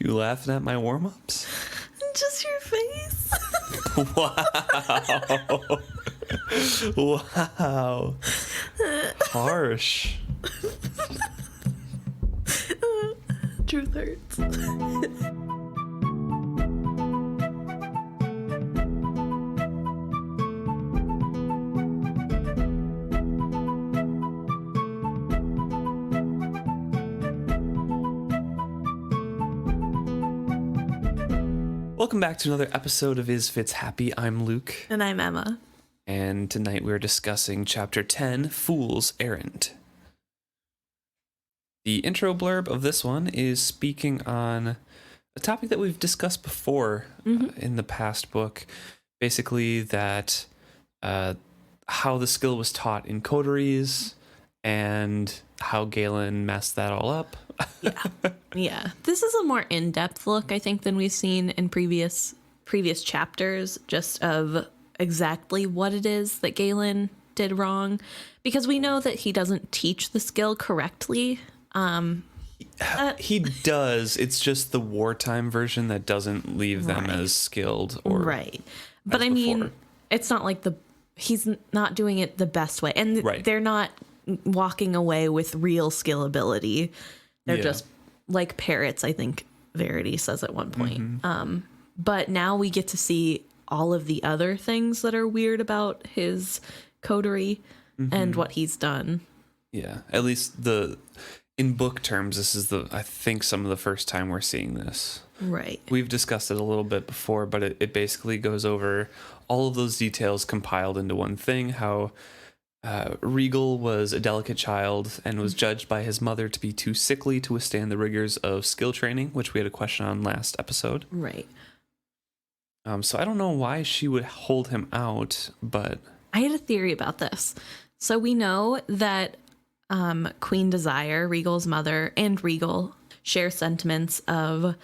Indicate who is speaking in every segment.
Speaker 1: You laughing at my warm-ups?
Speaker 2: Just your face.
Speaker 1: Wow. Wow. Harsh.
Speaker 2: Truth hurts.
Speaker 1: Welcome back to another episode of Is Fitz Happy? I'm Luke.
Speaker 2: And I'm Emma.
Speaker 1: And tonight we're discussing Chapter 10, Fool's Errand. The intro blurb of this one is speaking on a topic that we've discussed before in the past book. Basically that how the skill was taught in coteries and how Galen messed that all up.
Speaker 2: Yeah. This is a more in-depth look, I think, than we've seen in previous chapters, just of exactly what it is that Galen did wrong, because we know that he doesn't teach the skill correctly.
Speaker 1: He does. It's just the wartime version that doesn't leave them as skilled or
Speaker 2: right. But I mean, it's not like he's not doing it the best way, and they're not walking away with real skill ability. They're just like parrots, I think Verity says at one point. But now we get to see all of the other things that are weird about his coterie and what he's done. Yeah,
Speaker 1: at least in book terms, this is I think some of the first time we're seeing this.
Speaker 2: Right.
Speaker 1: We've discussed it a little bit before, but it basically goes over all of those details compiled into one thing, how Regal was a delicate child and was judged by his mother to be too sickly to withstand the rigors of skill training, which we had a question on last episode.
Speaker 2: Right.
Speaker 1: So I don't know why she would hold him out, but
Speaker 2: I had a theory about this. So we know that Queen Desire, Regal's mother, and Regal share sentiments of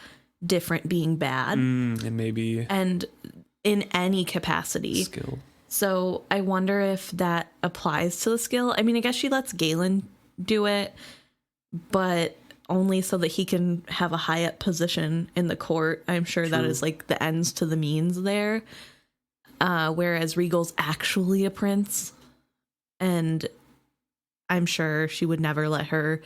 Speaker 2: different being bad.
Speaker 1: And maybe.
Speaker 2: And in any capacity.
Speaker 1: Skill.
Speaker 2: So I wonder if that applies to the skill. I mean, I guess she lets Galen do it, but only so that he can have a high up position in the court. I'm sure that is like the ends to the means there. Whereas Regal's actually a prince, and I'm sure she would never let her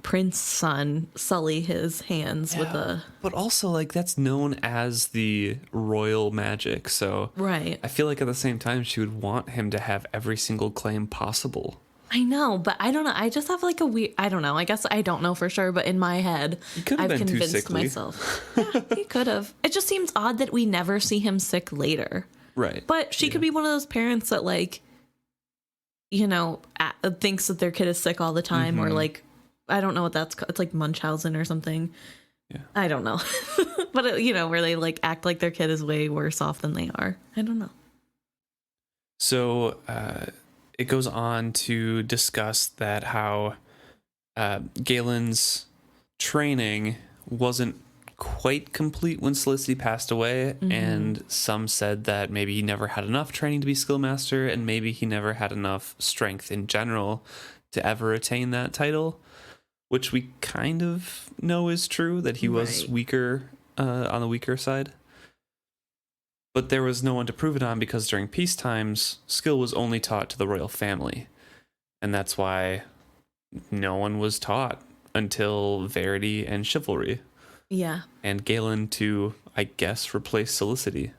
Speaker 2: prince son sully his hands with a...
Speaker 1: But also, like, that's known as the royal magic, so...
Speaker 2: Right.
Speaker 1: I feel like at the same time, she would want him to have every single claim possible.
Speaker 2: I know, but I don't know. I just have like a weird... I don't know. I guess I don't know for sure, but in my head, I've convinced myself. Yeah, he could have. It just seems odd that we never see him sick later.
Speaker 1: Right.
Speaker 2: But she could be one of those parents that, like, you know, thinks that their kid is sick all the time, or like, I don't know what that's called. It's like Munchausen or something. Yeah. I don't know. But, you know, where they like act like their kid is way worse off than they are. I don't know.
Speaker 1: So it goes on to discuss that how Galen's training wasn't quite complete when Felicity passed away, and some said that maybe he never had enough training to be Skillmaster, and maybe he never had enough strength in general to ever attain that title, which we kind of know is true, that he was weaker, on the weaker side. But there was no one to prove it on, because during peace times, skill was only taught to the royal family, and that's why no one was taught until Verity and Chivalry.
Speaker 2: Yeah. And
Speaker 1: Galen to, I guess, replace Felicity.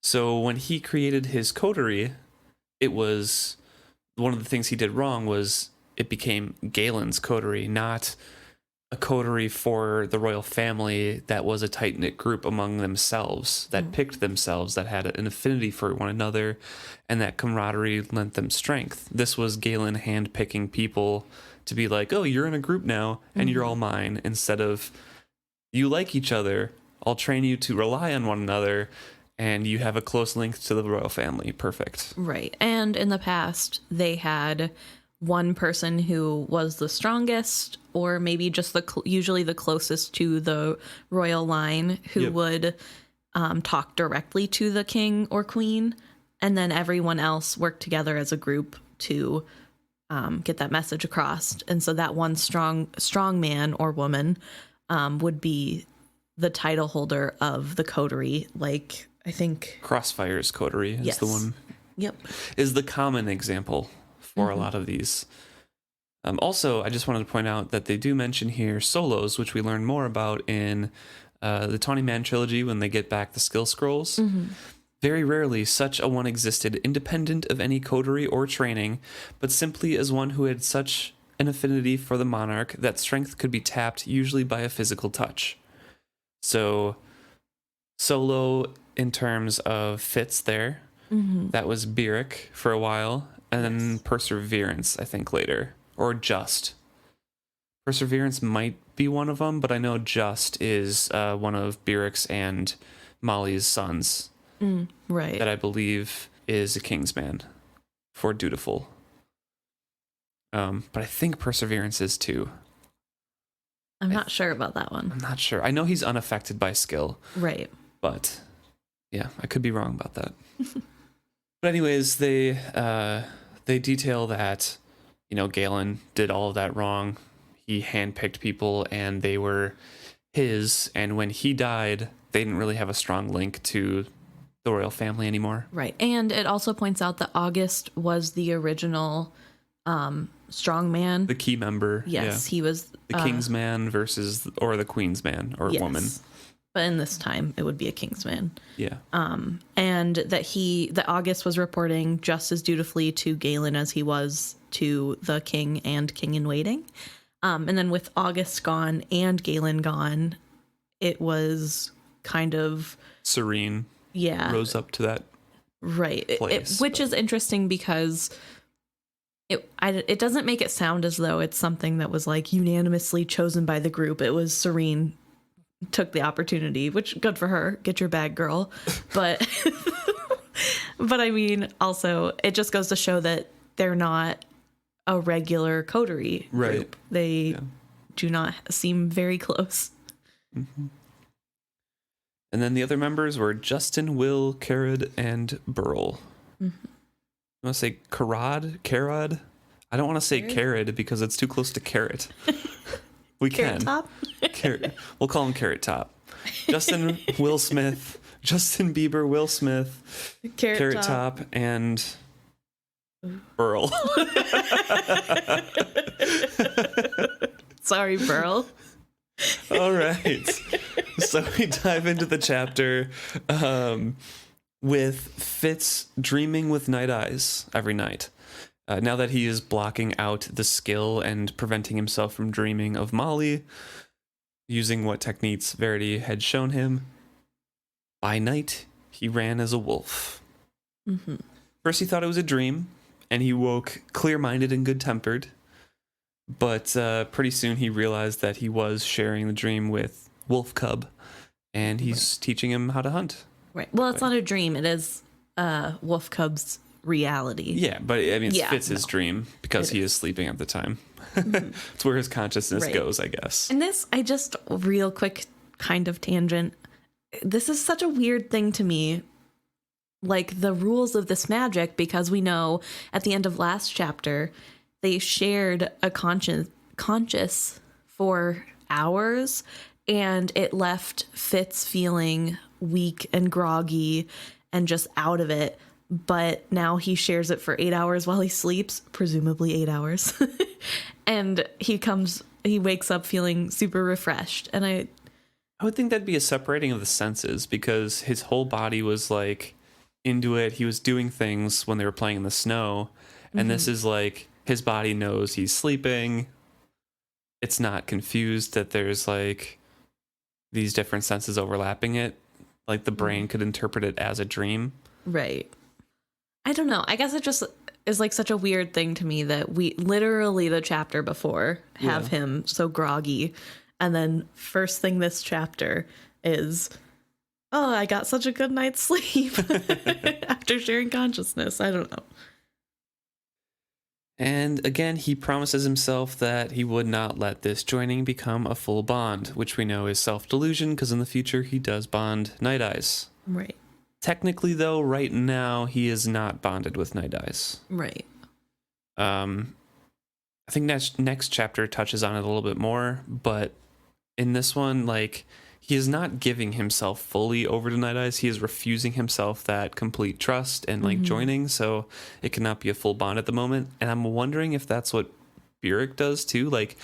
Speaker 1: So when he created his coterie, it was... One of the things he did wrong was it became Galen's coterie, not a coterie for the royal family that was a tight-knit group among themselves, that picked themselves, that had an affinity for one another, and that camaraderie lent them strength. This was Galen hand-picking people to be like, oh, you're in a group now, and you're all mine, instead of, you like each other, I'll train you to rely on one another, and you have a close link to the royal family. Perfect.
Speaker 2: Right. And in the past, they had one person who was the strongest, or maybe just usually the closest to the royal line, who would talk directly to the king or queen, and then everyone else worked together as a group to get that message across. And so that one strong man or woman would be the title holder of the coterie. Like, I think
Speaker 1: Crossfire's coterie is the one.
Speaker 2: Yep.
Speaker 1: Is the common example for a lot of these. Also, I just wanted to point out that they do mention here solos, which we learn more about in the Tawny Man trilogy when they get back the skill scrolls. Very rarely such a one existed independent of any coterie or training, but simply as one who had such an affinity for the monarch that strength could be tapped, usually by a physical touch. So, solo in terms of Fitz there, that was Beric for a while, and then Perseverance, I think, later. Or Just. Perseverance might be one of them, but I know Just is one of Beric's and Molly's sons.
Speaker 2: Right.
Speaker 1: That I believe is a Kingsman for dutiful. But I think Perseverance is too.
Speaker 2: I'm not sure about that one.
Speaker 1: I'm not sure. I know he's unaffected by skill.
Speaker 2: Right.
Speaker 1: But yeah, I could be wrong about that. But anyways, they detail that, Galen did all of that wrong. He handpicked people and they were his. And when he died, they didn't really have a strong link to the royal family anymore.
Speaker 2: Right. And it also points out that August was the original strongman.
Speaker 1: The key member.
Speaker 2: Yes, he was
Speaker 1: the king's man versus or the queen's man or woman.
Speaker 2: But in this time it would be a king's man.
Speaker 1: Yeah.
Speaker 2: And that August was reporting just as dutifully to Galen as he was to the king and king in waiting. And then with August gone and Galen gone, it was kind of
Speaker 1: serene.
Speaker 2: Yeah.
Speaker 1: Rose up to that.
Speaker 2: Right. Which is interesting because it doesn't make it sound as though it's something that was like unanimously chosen by the group. It was Serene took the opportunity, which good for her. Get your bag, girl. But but I mean, also it just goes to show that they're not a regular coterie group. They do not seem very close.
Speaker 1: And then the other members were Justin, Will, Carrad, and Burl. You want to say Carrad? I don't want to say Carrad because it's too close to carrot. We
Speaker 2: Carrot
Speaker 1: can.
Speaker 2: Top?
Speaker 1: We'll call him Carrot Top. Justin, Will Smith, Justin Bieber, Will Smith, Carrot Top, and Burl.
Speaker 2: Sorry, Burl.
Speaker 1: All right. So we dive into the chapter with Fitz dreaming with night eyes every night. Now that he is blocking out the skill and preventing himself from dreaming of Molly, using what techniques Verity had shown him, by night he ran as a wolf. First he thought it was a dream, and he woke clear-minded and good-tempered. But pretty soon he realized that he was sharing the dream with Wolf Cub, and he's teaching him how to hunt.
Speaker 2: Right. Well, it's not a dream. It is Wolf Cub's reality.
Speaker 1: Yeah, but I mean, it's Fitz's dream because he is sleeping at the time. It's where his consciousness goes, I guess.
Speaker 2: And this, real quick kind of tangent. This is such a weird thing to me. Like the rules of this magic, because we know at the end of last chapter, they shared a conscious for hours, and it left Fitz feeling weak and groggy and just out of it. But now he shares it for 8 hours while he sleeps, presumably 8 hours. And he wakes up feeling super refreshed. And I
Speaker 1: would think that'd be a separating of the senses, because his whole body was like into it. He was doing things when they were playing in the snow. And this is like, his body knows he's sleeping. It's not confused that there's like these different senses overlapping it. Like the brain could interpret it as a dream.
Speaker 2: Right. I don't know. I guess it just is like such a weird thing to me that we literally the chapter before have him so groggy. And then first thing this chapter is, oh, I got such a good night's sleep after sharing consciousness. I don't know.
Speaker 1: And again, he promises himself that he would not let this joining become a full bond, which we know is self-delusion because in the future he does bond Night Eyes.
Speaker 2: Right.
Speaker 1: Technically, though, right now he is not bonded with Night Eyes.
Speaker 2: Right.
Speaker 1: I think next chapter touches on it a little bit more, but in this one, like, he is not giving himself fully over to Night Eyes. He is refusing himself that complete trust and like joining, so it cannot be a full bond at the moment. And I'm wondering if that's what Burek does too, like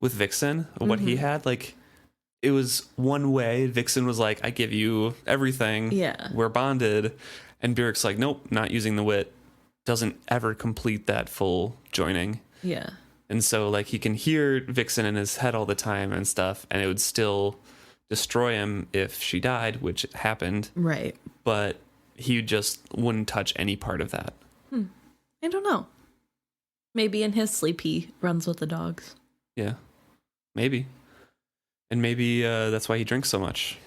Speaker 1: with Vixen, what he had. Like, it was one way. Vixen was like, I give you everything.
Speaker 2: Yeah.
Speaker 1: We're bonded. And Burek's like, nope, not using the wit. Doesn't ever complete that full joining.
Speaker 2: Yeah.
Speaker 1: And so, like, he can hear Vixen in his head all the time and stuff, and it would still destroy him if she died, which happened.
Speaker 2: Right.
Speaker 1: But he just wouldn't touch any part of that.
Speaker 2: I don't know. Maybe in his sleep he runs with the dogs.
Speaker 1: Yeah. Maybe. And maybe that's why he drinks so much.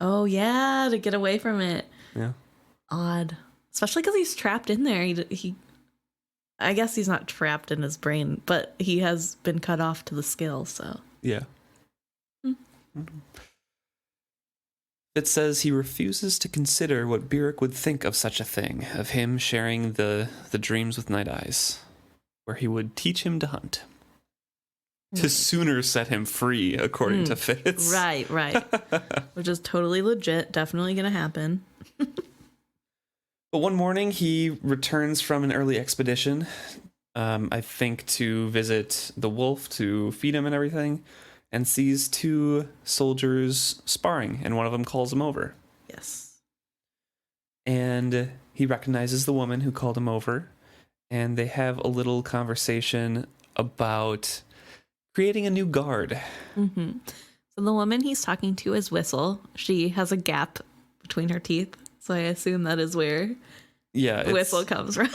Speaker 2: Oh, yeah, to get away from it.
Speaker 1: Yeah.
Speaker 2: Odd. Especially because he's trapped in there. He I guess he's not trapped in his brain, but he has been cut off to the scale, so.
Speaker 1: Yeah. It says he refuses to consider what Burek would think of such a thing, of him sharing the dreams with Night Eyes, where he would teach him to hunt. To sooner set him free, according to Fitz.
Speaker 2: Right. Which is totally legit, definitely going to happen.
Speaker 1: But one morning, he returns from an early expedition, I think to visit the wolf, to feed him and everything, and sees two soldiers sparring, and one of them calls him over.
Speaker 2: Yes.
Speaker 1: And he recognizes the woman who called him over, and they have a little conversation about creating a new guard.
Speaker 2: Mm-hmm. So the woman he's talking to is Whistle. She has a gap between her teeth, so I assume that is where Whistle comes from.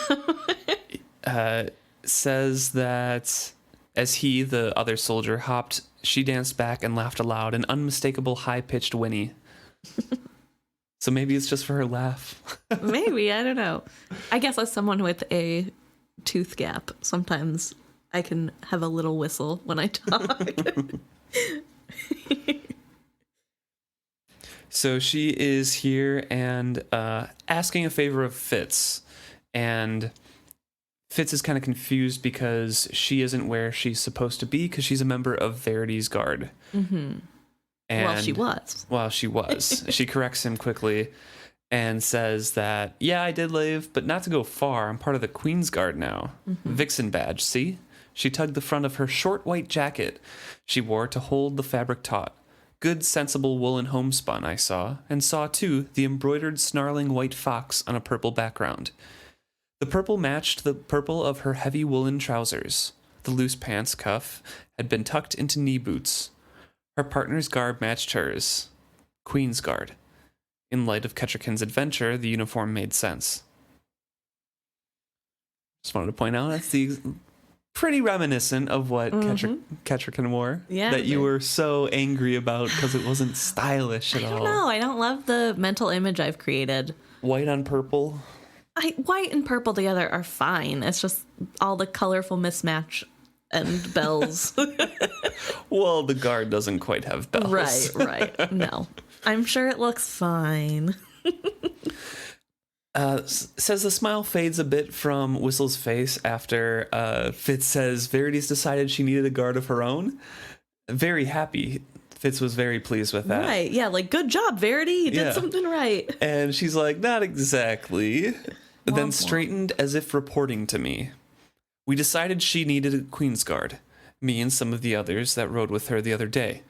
Speaker 1: Says that as he, the other soldier, hopped, she danced back and laughed aloud, an unmistakable high-pitched whinny. So maybe it's just for her laugh.
Speaker 2: Maybe, I don't know. I guess as someone with a tooth gap, sometimes I can have a little whistle when I talk.
Speaker 1: So she is here and asking a favor of Fitz. And Fitz is kind of confused because she isn't where she's supposed to be because she's a member of Verity's guard.
Speaker 2: Mm-hmm.
Speaker 1: And
Speaker 2: well, she was.
Speaker 1: Well, she was. She corrects him quickly and says that, yeah, I did leave, but not to go far. I'm part of the Queen's Guard now. Mm-hmm. Vixen badge, see? She tugged the front of her short white jacket she wore to hold the fabric taut. Good, sensible woolen homespun, I saw, and saw, too, the embroidered snarling white fox on a purple background. The purple matched the purple of her heavy woolen trousers. The loose pants cuff had been tucked into knee boots. Her partner's garb matched hers. Queen's Guard. In light of Kettricken's adventure, the uniform made sense. Just wanted to point out that's pretty reminiscent of what Kettricken wore.
Speaker 2: Yeah,
Speaker 1: that you were so angry about because it wasn't stylish at all.
Speaker 2: I don't know. I don't love the mental image I've created.
Speaker 1: White on purple.
Speaker 2: White and purple together are fine. It's just all the colorful mismatch and bells.
Speaker 1: Well, the guard doesn't quite have bells.
Speaker 2: Right. No. I'm sure it looks fine.
Speaker 1: Says the smile fades a bit from Whistle's face after Fitz says Verity's decided she needed a guard of her own. Very happy. Fitz was very pleased with that.
Speaker 2: Right. Yeah, like, good job, Verity. You did something right.
Speaker 1: And she's like, not exactly. But then straightened as if reporting to me. We decided she needed a Queen's Guard. Me and some of the others that rode with her the other day.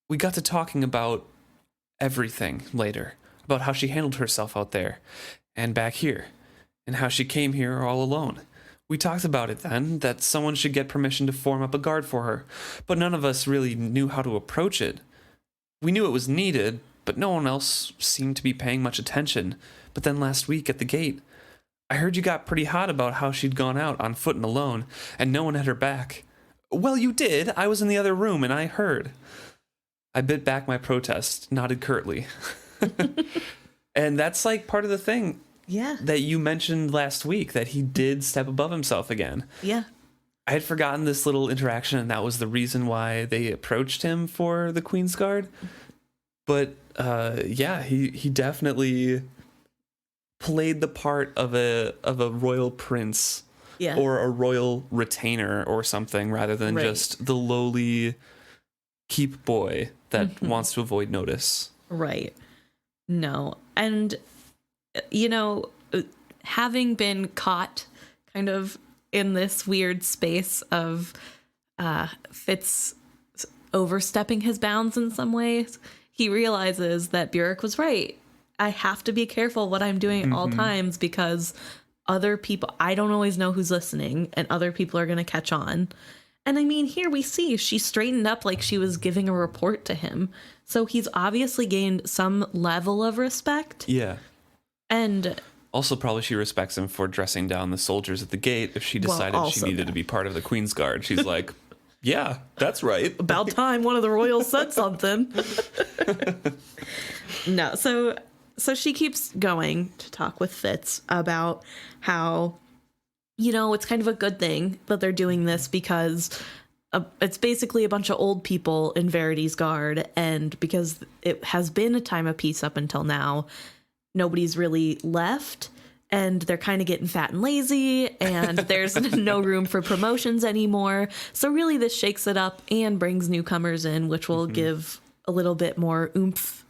Speaker 1: We got to talking about everything later. About how she handled herself out there. And back here. And how she came here all alone. We talked about it then, that someone should get permission to form up a guard for her. But none of us really knew how to approach it. We knew it was needed, but no one else seemed to be paying much attention. But then last week at the gate, I heard you got pretty hot about how she'd gone out on foot and alone, and no one had her back. Well, you did. I was in the other room, and I heard. I bit back my protest, nodded curtly. And that's like part of the thing that you mentioned last week, that he did step above himself again.
Speaker 2: Yeah.
Speaker 1: I had forgotten this little interaction, and that was the reason why they approached him for the Queen's Guard. But he definitely played the part of a royal prince or a royal retainer or something, rather than just the lowly keep boy that wants to avoid notice.
Speaker 2: Right. No. And, you know, having been caught kind of in this weird space of Fitz overstepping his bounds in some ways, he realizes that Burek was right. I have to be careful what I'm doing at all times because other people, I don't always know who's listening, and other people are going to catch on. And I mean, here we see she straightened up like she was giving a report to him. So he's obviously gained some level of respect.
Speaker 1: Yeah.
Speaker 2: And
Speaker 1: also probably she respects him for dressing down the soldiers at the gate if she decided she needed to be part of the Queen's Guard. She's like, yeah, that's right.
Speaker 2: About time one of the royals said something. No, so she keeps going to talk with Fitz about how, you know, it's kind of a good thing that they're doing this because it's basically a bunch of old people in Verity's guard, and because it has been a time of peace up until now, nobody's really left, and they're kind of getting fat and lazy, and there's no room for promotions anymore. So really this shakes it up and brings newcomers in, which will give a little bit more oomph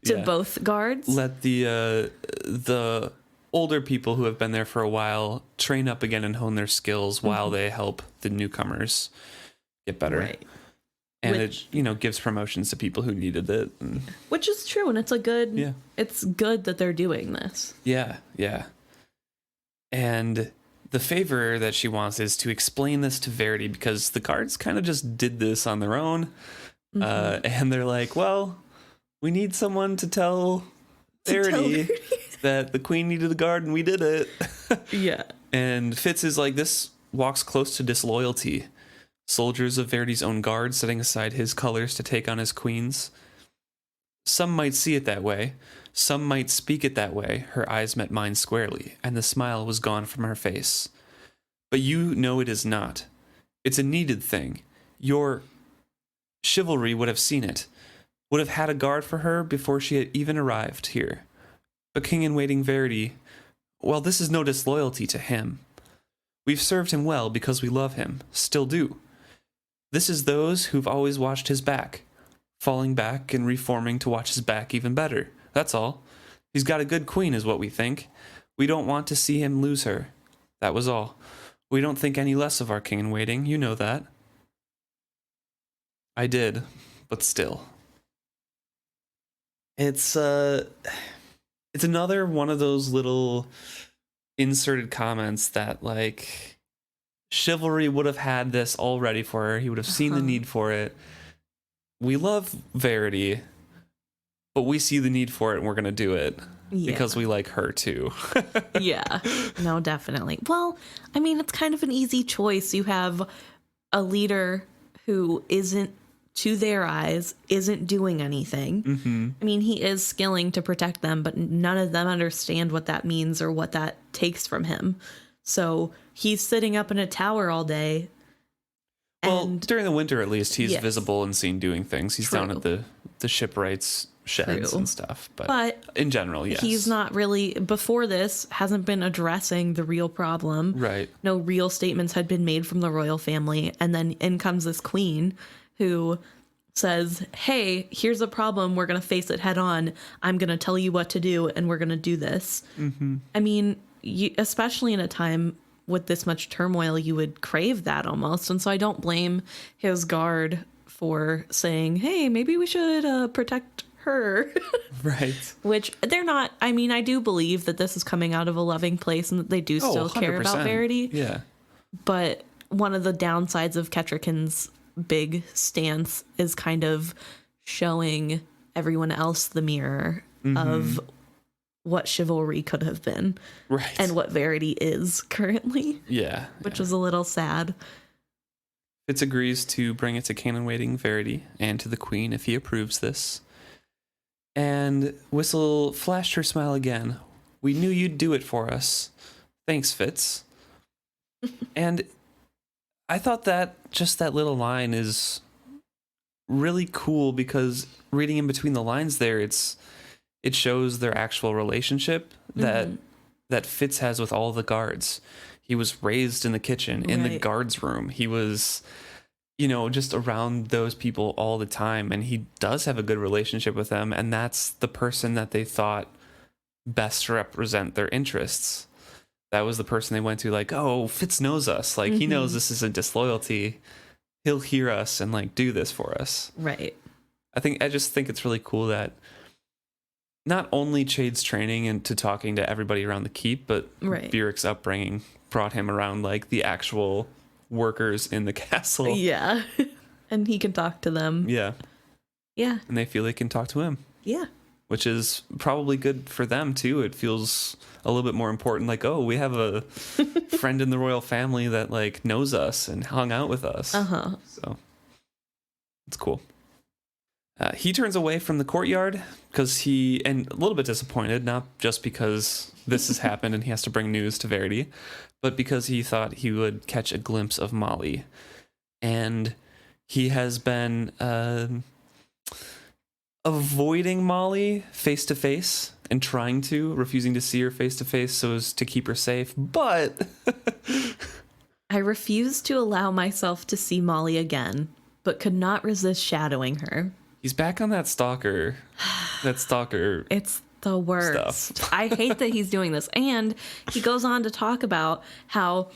Speaker 2: to both guards.
Speaker 1: Let the older people who have been there for a while train up again and hone their skills while they help the newcomers get better.
Speaker 2: Right.
Speaker 1: And it, you know, gives promotions to people who needed it.
Speaker 2: Which is true, and it's a good it's good that they're doing this.
Speaker 1: Yeah, yeah. And the favor that she wants is to explain this to Verity, because the guards kind of just did this on their own. And they're like, well, we need someone to tell Verity that the Queen needed a guard and we did it.
Speaker 2: Yeah.
Speaker 1: And Fitz is like, this walks close to disloyalty. Soldiers of Verity's own guard setting aside his colors to take on his queen's. Some might see it that way. Some might speak it that way. Her eyes met mine squarely, and the smile was gone from her face. But you know it is not. It's a needed thing. Your chivalry would have seen it, would have had a guard for her before she had even arrived here. But king-in-waiting Verity, well, this is no disloyalty to him. We've served him well because we love him, still do. This is those who've always watched his back, falling back and reforming to watch his back even better. That's all. He's got a good queen is what we think. We don't want to see him lose her. That was all. We don't think any less of our king-in-waiting, you know that. I did, but still. It's another one of those little inserted comments that, like, chivalry would have had this all ready for her. He would have seen the need for it. We love Verity, but we see the need for it and we're going to do it because we like her too.
Speaker 2: Yeah, no, definitely. Well, I mean, it's kind of an easy choice. You have a leader who isn't, to their eyes, isn't doing anything. I mean, he is skilling to protect them, but none of them understand what that means or what that takes from him. So he's sitting up in a tower all day.
Speaker 1: Well, during the winter, at least, he's visible and seen doing things. He's down at the shipwrights sheds and stuff. But in general, yes.
Speaker 2: He's not really, before this, hasn't been addressing the real problem.
Speaker 1: Right.
Speaker 2: No real statements had been made from the royal family. And then in comes this queen who says, hey, here's a problem. We're going to face it head on. I'm going to tell you what to do, and we're going to do this. I mean, especially in a time with this much turmoil, you would crave that almost. And so I don't blame his guard for saying, hey, maybe we should protect her.
Speaker 1: Right.
Speaker 2: Which they're not. I mean, I do believe that this is coming out of a loving place and that they do still care about Verity.
Speaker 1: Yeah.
Speaker 2: But one of the downsides of Kettricken's big stance is kind of showing everyone else the mirror of what chivalry could have been,
Speaker 1: right,
Speaker 2: and what Verity is currently. Which is a little sad.
Speaker 1: Fitz agrees to bring it to king-in-waiting Verity and to the queen if he approves this. And Whistle flashed her smile again. We knew you'd do it for us. Thanks, Fitz. And I thought that just that little line is really cool because reading in between the lines there, it shows their actual relationship that Fitz has with all the guards. He was raised in the kitchen, in the guards' room. He was, just around those people all the time, and he does have a good relationship with them, and that's the person that they thought best to represent their interests. That was the person they went to, like, oh, Fitz knows us. Like, he knows this isn't disloyalty. He'll hear us and, like, do this for us.
Speaker 2: Right.
Speaker 1: I just think it's really cool that not only Chade's training into talking to everybody around the keep, but Burik's upbringing brought him around, like, the actual workers in the castle.
Speaker 2: Yeah. And he can talk to them.
Speaker 1: Yeah.
Speaker 2: Yeah.
Speaker 1: And they feel they can talk to him.
Speaker 2: Yeah.
Speaker 1: Which is probably good for them, too. It feels a little bit more important. Like, oh, we have a friend in the royal family that, like, knows us and hung out with us.
Speaker 2: Uh-huh.
Speaker 1: So it's cool. He turns away from the courtyard because and a little bit disappointed, not just because this has happened and he has to bring news to Verity, but because he thought he would catch a glimpse of Molly. And he has been avoiding Molly face to face and refusing to see her face to face so as to keep her safe. But
Speaker 2: I refuse to allow myself to see Molly again, but could not resist shadowing her.
Speaker 1: He's back on that stalker.
Speaker 2: It's the worst.
Speaker 1: Stuff.
Speaker 2: I hate that he's doing this. And he goes on to talk about how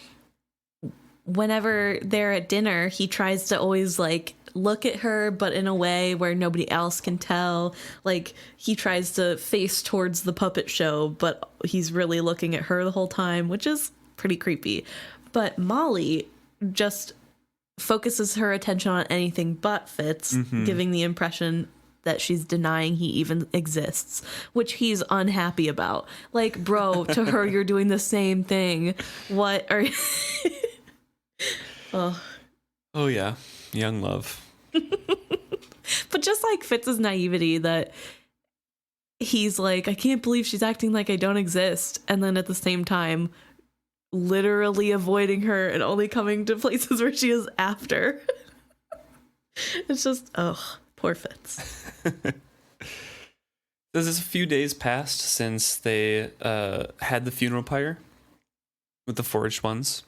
Speaker 2: whenever they're at dinner, he tries to always, like, look at her, but in a way where nobody else can tell. Like, he tries to face towards the puppet show, but he's really looking at her the whole time, which is pretty creepy. But Molly just focuses her attention on anything but Fitz, giving the impression that she's denying he even exists, which he's unhappy about. Like, bro, to her, you're doing the same thing. What are you...
Speaker 1: Oh, yeah. Young love.
Speaker 2: But just like Fitz's naivety that he's like, I can't believe she's acting like I don't exist. And then at the same time, literally avoiding her and only coming to places where she is after. It's just, poor Fitz.
Speaker 1: This is a few days past since they had the funeral pyre with the forged ones.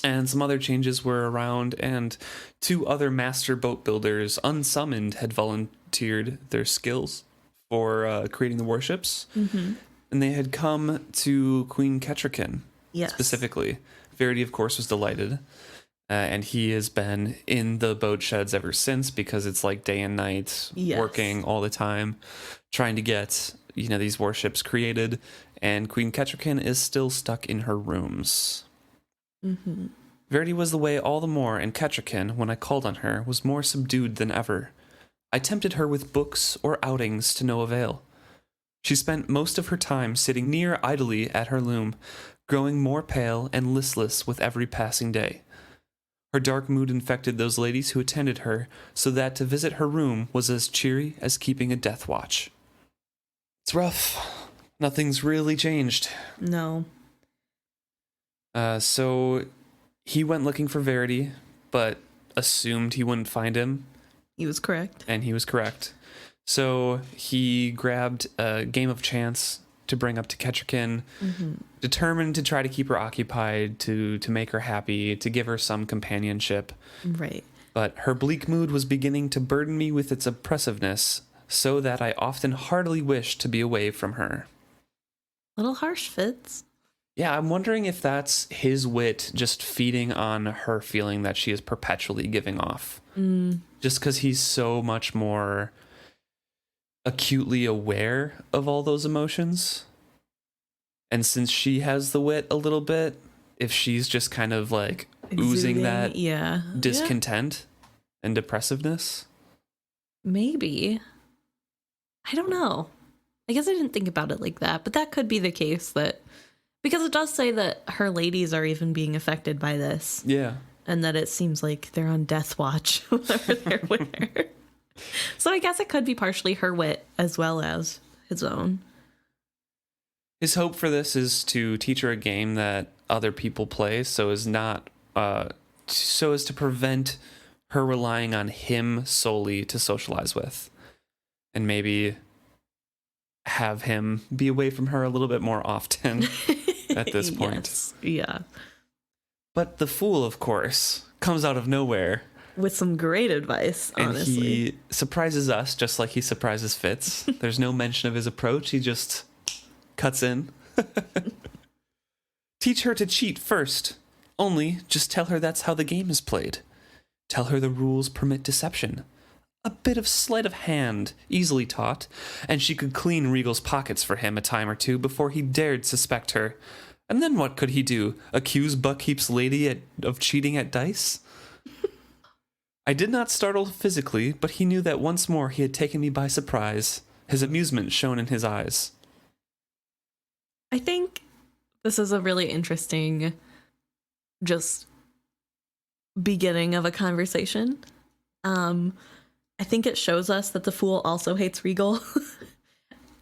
Speaker 1: And some other changes were around, and 2 other master boat builders, unsummoned, had volunteered their skills for creating the warships. And they had come to Queen Kettricken, specifically. Verity, of course, was delighted. And he has been in the boat sheds ever since, because it's like day and night, working all the time, trying to get, these warships created. And Queen Kettricken is still stuck in her rooms. Verity was the way all the more, and Kettricken, when I called on her, was more subdued than ever. I tempted her with books or outings to no avail. She spent most of her time sitting near idly at her loom, growing more pale and listless with every passing day. Her dark mood infected those ladies who attended her, so that to visit her room was as cheery as keeping a death watch. It's rough. Nothing's really changed.
Speaker 2: No.
Speaker 1: So he went looking for Verity, but assumed he wouldn't find him.
Speaker 2: He was correct.
Speaker 1: And he was correct. So he grabbed a game of chance to bring up to Kettricken, determined to try to keep her occupied, to make her happy, to give her some companionship.
Speaker 2: Right.
Speaker 1: But her bleak mood was beginning to burden me with its oppressiveness, so that I often heartily wished to be away from her.
Speaker 2: Little harsh, Fitz.
Speaker 1: Yeah, I'm wondering if that's his wit just feeding on her feeling that she is perpetually giving off. Just because he's so much more acutely aware of all those emotions. And since she has the wit a little bit, if she's just kind of like oozing that discontent and depressiveness.
Speaker 2: Maybe. I don't know. I guess I didn't think about it like that, but that could be the case because it does say that her ladies are even being affected by this.
Speaker 1: Yeah.
Speaker 2: And that it seems like they're on death watch whenever they're with her. So I guess it could be partially her wit as well as his own.
Speaker 1: His hope for this is to teach her a game that other people play so as to prevent her relying on him solely to socialize with. And maybe have him be away from her a little bit more often at this point.
Speaker 2: Yes. Yeah.
Speaker 1: But the fool, of course, comes out of nowhere
Speaker 2: with some great advice, honestly.
Speaker 1: And he surprises us just like he surprises Fitz. There's no mention of his approach. He just cuts in. Teach her to cheat first. Only just tell her that's how the game is played. Tell her the rules permit deception. A bit of sleight of hand, easily taught, and she could clean Regal's pockets for him a time or two before he dared suspect her. And then what could he do? Accuse Buckkeep's lady of cheating at dice? I did not startle physically, but he knew that once more he had taken me by surprise. His amusement shone in his eyes.
Speaker 2: I think this is a really interesting just beginning of a conversation. I think it shows us that the fool also hates Regal.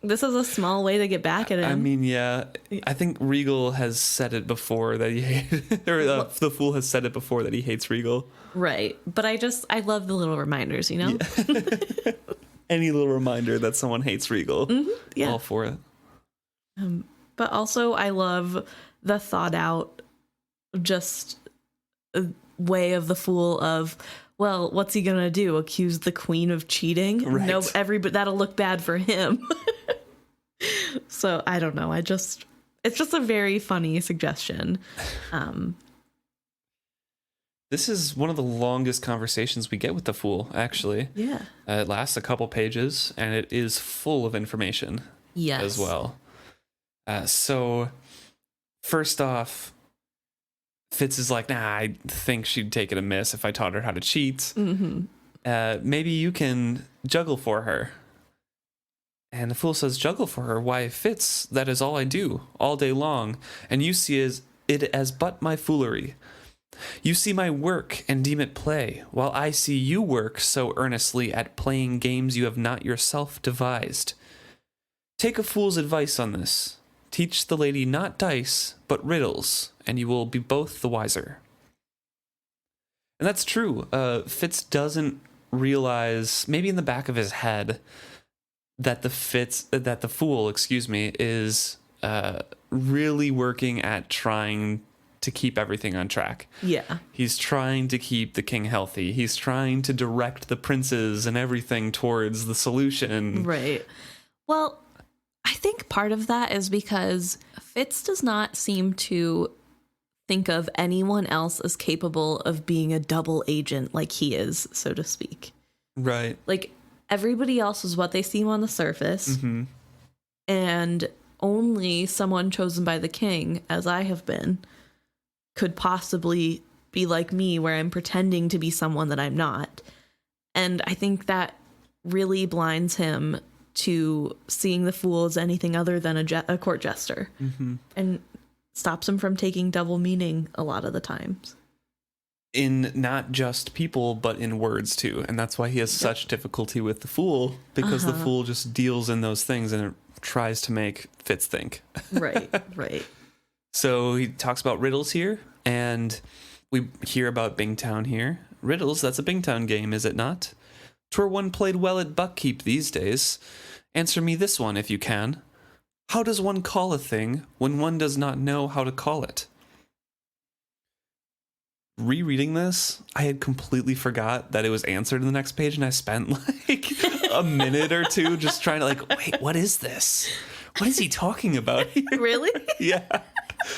Speaker 2: This is a small way to get back at him.
Speaker 1: I mean, yeah, I think Regal has said it before that he hates, or the fool has said it before that he hates Regal.
Speaker 2: Right. But I love the little reminders, you know?
Speaker 1: Yeah. Any little reminder that someone hates Regal.
Speaker 2: Mm-hmm, yeah.
Speaker 1: All for it.
Speaker 2: But also I love the thought out just way of the fool of, well, what's he gonna do? Accuse the queen of cheating?
Speaker 1: Right.
Speaker 2: No, that'll look bad for him. So I don't know. It's just a very funny suggestion.
Speaker 1: This is one of the longest conversations we get with the fool, actually.
Speaker 2: Yeah.
Speaker 1: It lasts a couple pages, and it is full of information.
Speaker 2: Yes.
Speaker 1: As well. So, first off, Fitz is like, nah, I think she'd take it amiss if I taught her how to cheat.
Speaker 2: Mm-hmm.
Speaker 1: Maybe you can juggle for her. And the fool says, juggle for her? Why, Fitz, that is all I do, all day long, and you see it as but my foolery. You see my work and deem it play, while I see you work so earnestly at playing games you have not yourself devised. Take a fool's advice on this. Teach the lady not dice, but riddles, and you will be both the wiser. And that's true. Fitz doesn't realize, maybe in the back of his head, that the fool, is really working at trying to keep everything on track.
Speaker 2: Yeah.
Speaker 1: He's trying to keep the king healthy. He's trying to direct the princes and everything towards the solution.
Speaker 2: Right. Well, I think part of that is because Fitz does not seem to think of anyone else as capable of being a double agent like he is, so to speak.
Speaker 1: Right.
Speaker 2: Like, everybody else is what they seem on the surface.
Speaker 1: Mm-hmm.
Speaker 2: And only someone chosen by the king, as I have been, could possibly be like me, where I'm pretending to be someone that I'm not. And I think that really blinds him to seeing the fool as anything other than a court jester.
Speaker 1: Mm-hmm.
Speaker 2: And stops him from taking double meaning a lot of the times.
Speaker 1: In not just people, but in words too. And that's why he has such difficulty with the fool, because the fool just deals in those things and it tries to make Fitz think.
Speaker 2: Right, right.
Speaker 1: So he talks about riddles here, and we hear about Bingtown here. Riddles, that's a Bingtown game, is it not? 'Twere one played well at Buckkeep these days. Answer me this one if you can. How does one call a thing when one does not know how to call it? Rereading this, I had completely forgot that it was answered in the next page, and I spent like a minute or two just trying to wait, what is this? What is he talking about here?
Speaker 2: Really?
Speaker 1: Yeah.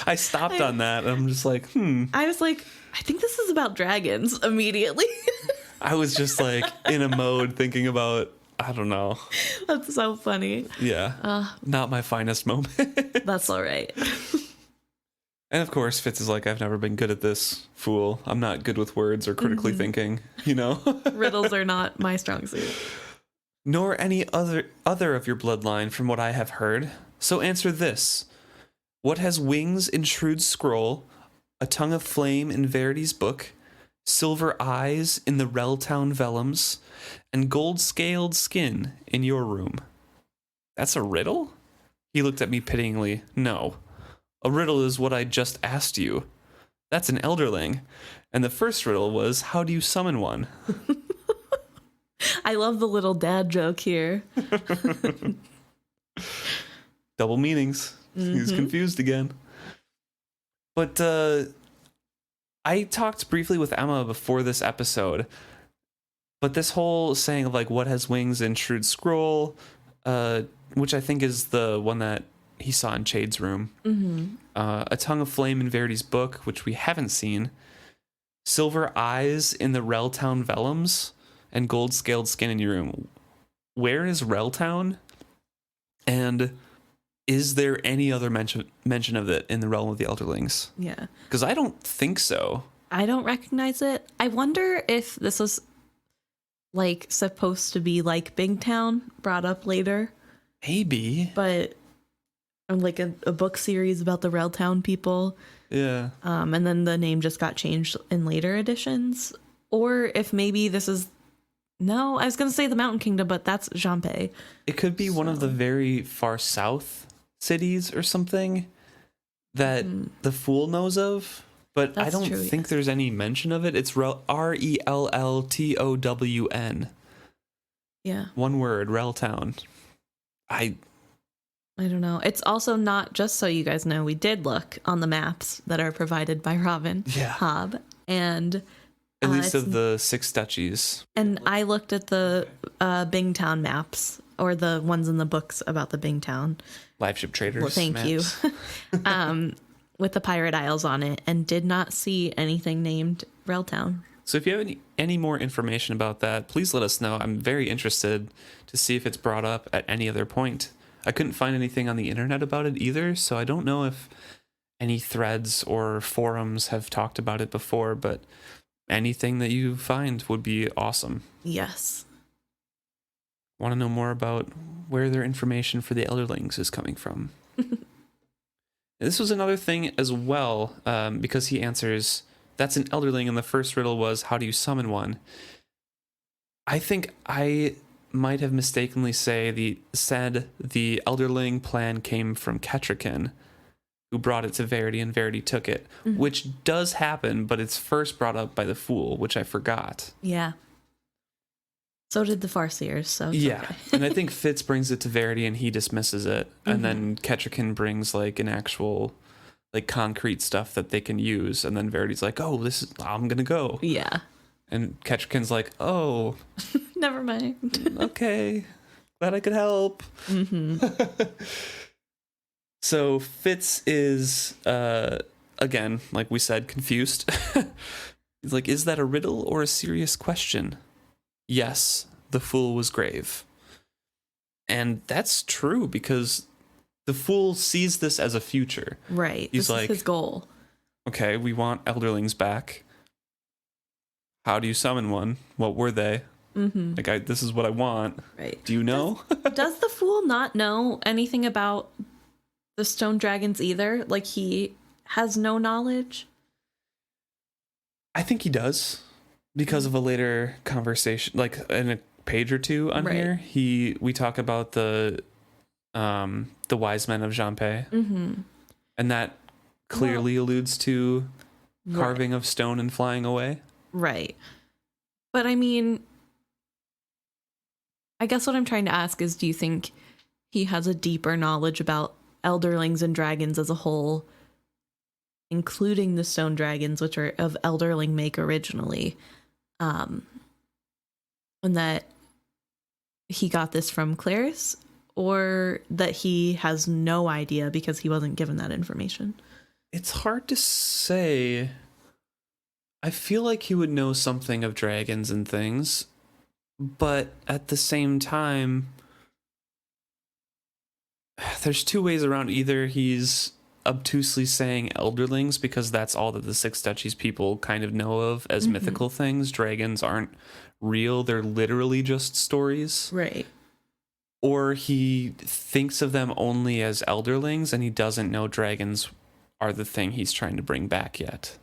Speaker 1: I stopped on that, and I'm just like,
Speaker 2: I was like, I think this is about dragons immediately.
Speaker 1: I was just like in a mode thinking about, I don't know.
Speaker 2: That's so funny.
Speaker 1: Yeah. Not my finest moment.
Speaker 2: That's all right.
Speaker 1: And of course, Fitz is like, I've never been good at this, fool. I'm not good with words or critically thinking, you know?
Speaker 2: Riddles are not my strong suit.
Speaker 1: Nor any other of your bloodline from what I have heard. So answer this. What has wings in shrewd scroll, a tongue of flame in Verity's book, silver eyes in the Reltown vellums, and gold-scaled skin in your room? That's a riddle? He looked at me pityingly. No. A riddle is what I just asked you. That's an elderling. And the first riddle was, how do you summon one?
Speaker 2: I love the little dad joke here.
Speaker 1: Double meanings. He's confused again. But I talked briefly with Emma before this episode, but this whole saying of like what has wings in Shrewd Scroll, which I think is the one that he saw in Chade's room. A tongue of flame in Verity's book, which we haven't seen. Silver eyes in the Reltown vellums, and gold scaled skin in your room. Where is Reltown? And is there any other mention of it in the realm of the Elderlings?
Speaker 2: Yeah.
Speaker 1: Because I don't think so.
Speaker 2: I don't recognize it. I wonder if this was like supposed to be like Bingtown brought up later.
Speaker 1: Maybe.
Speaker 2: But like a book series about the Reltown people.
Speaker 1: Yeah.
Speaker 2: And then the name just got changed in later editions. Or if maybe this is... No, I was going to say the Mountain Kingdom, but that's Jampe.
Speaker 1: It could be one of the very far south cities or something that the Fool knows of, but I don't think there's any mention of it. It's Relltown.
Speaker 2: Yeah.
Speaker 1: One word, Reltown. I
Speaker 2: don't know. It's also not, just so you guys know, we did look on the maps that are provided by Robin Hobb, and
Speaker 1: at least of the 6 duchies. And
Speaker 2: I looked at the Bingtown maps, or the ones in the books about the Bingtown.
Speaker 1: Live Ship Traders.
Speaker 2: Well, thank you. With the Pirate Isles on it, and did not see anything named Reltown.
Speaker 1: So if you have any more information about that, please let us know. I'm very interested to see if it's brought up at any other point. I couldn't find anything on the internet about it either, so I don't know if any threads or forums have talked about it before, but anything that you find would be awesome.
Speaker 2: Yes.
Speaker 1: Want to know more about where their information for the Elderlings is coming from? This was another thing as well, because he answers, that's an Elderling, and the first riddle was, how do you summon one? I think I might have mistakenly said the Elderling plan came from Kettricken, who brought it to Verity, and Verity took it, which does happen, but it's first brought up by the Fool, which I forgot.
Speaker 2: Yeah. So did the Farseers, so
Speaker 1: yeah.
Speaker 2: Okay.
Speaker 1: And I think Fitz brings it to Verity, and he dismisses it, and then Kettricken brings like an actual like concrete stuff that they can use, and then Verity's like, oh, I'm gonna go.
Speaker 2: Yeah.
Speaker 1: And Kettricken's like, oh.
Speaker 2: Never mind.
Speaker 1: Okay. Glad I could help. So Fitz is, again, like we said, confused. He's like, is that a riddle or a serious question? Yes, the Fool was grave. And that's true, because the Fool sees this as a future.
Speaker 2: Right.
Speaker 1: He's
Speaker 2: this is his goal.
Speaker 1: Okay, we want Elderlings back. How do you summon one? What were they? Like, this is what I want.
Speaker 2: Right.
Speaker 1: Do you know?
Speaker 2: Does the Fool not know anything about the stone dragons either? Like, he has no knowledge?
Speaker 1: I think he does, because of a later conversation, like in a page or two on here. We talk about the wise men of Jampe, and that clearly alludes to carving of stone and flying away. Right.
Speaker 2: But I mean, I guess what I'm trying to ask is, do you think he has a deeper knowledge about Elderlings and dragons as a whole, including the stone dragons, which are of Elderling make originally, and that he got this from Clarice, or that he has no idea because he wasn't given that information?
Speaker 1: It's hard to say. I feel like he would know something of dragons and things, but at the same time, there's two ways around. Either he's obtusely saying Elderlings because that's all that the Six Duchies people kind of know of as mythical things. Dragons aren't real. They're literally just stories. Right. Or he thinks of them only as Elderlings, and he doesn't know dragons are the thing he's trying to bring back yet.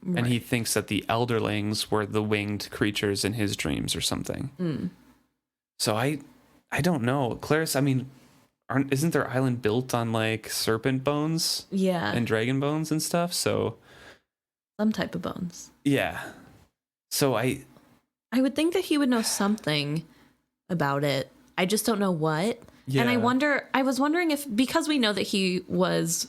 Speaker 1: Right. And he thinks that the Elderlings were the winged creatures in his dreams or something. So I don't know. Clarice, I mean, isn't their island built on like serpent bones? Yeah. And dragon bones and stuff? So
Speaker 2: some type of bones.
Speaker 1: Yeah. So I
Speaker 2: would think that he would know something about it. I just don't know what. Yeah. And I was wondering if, because we know that he was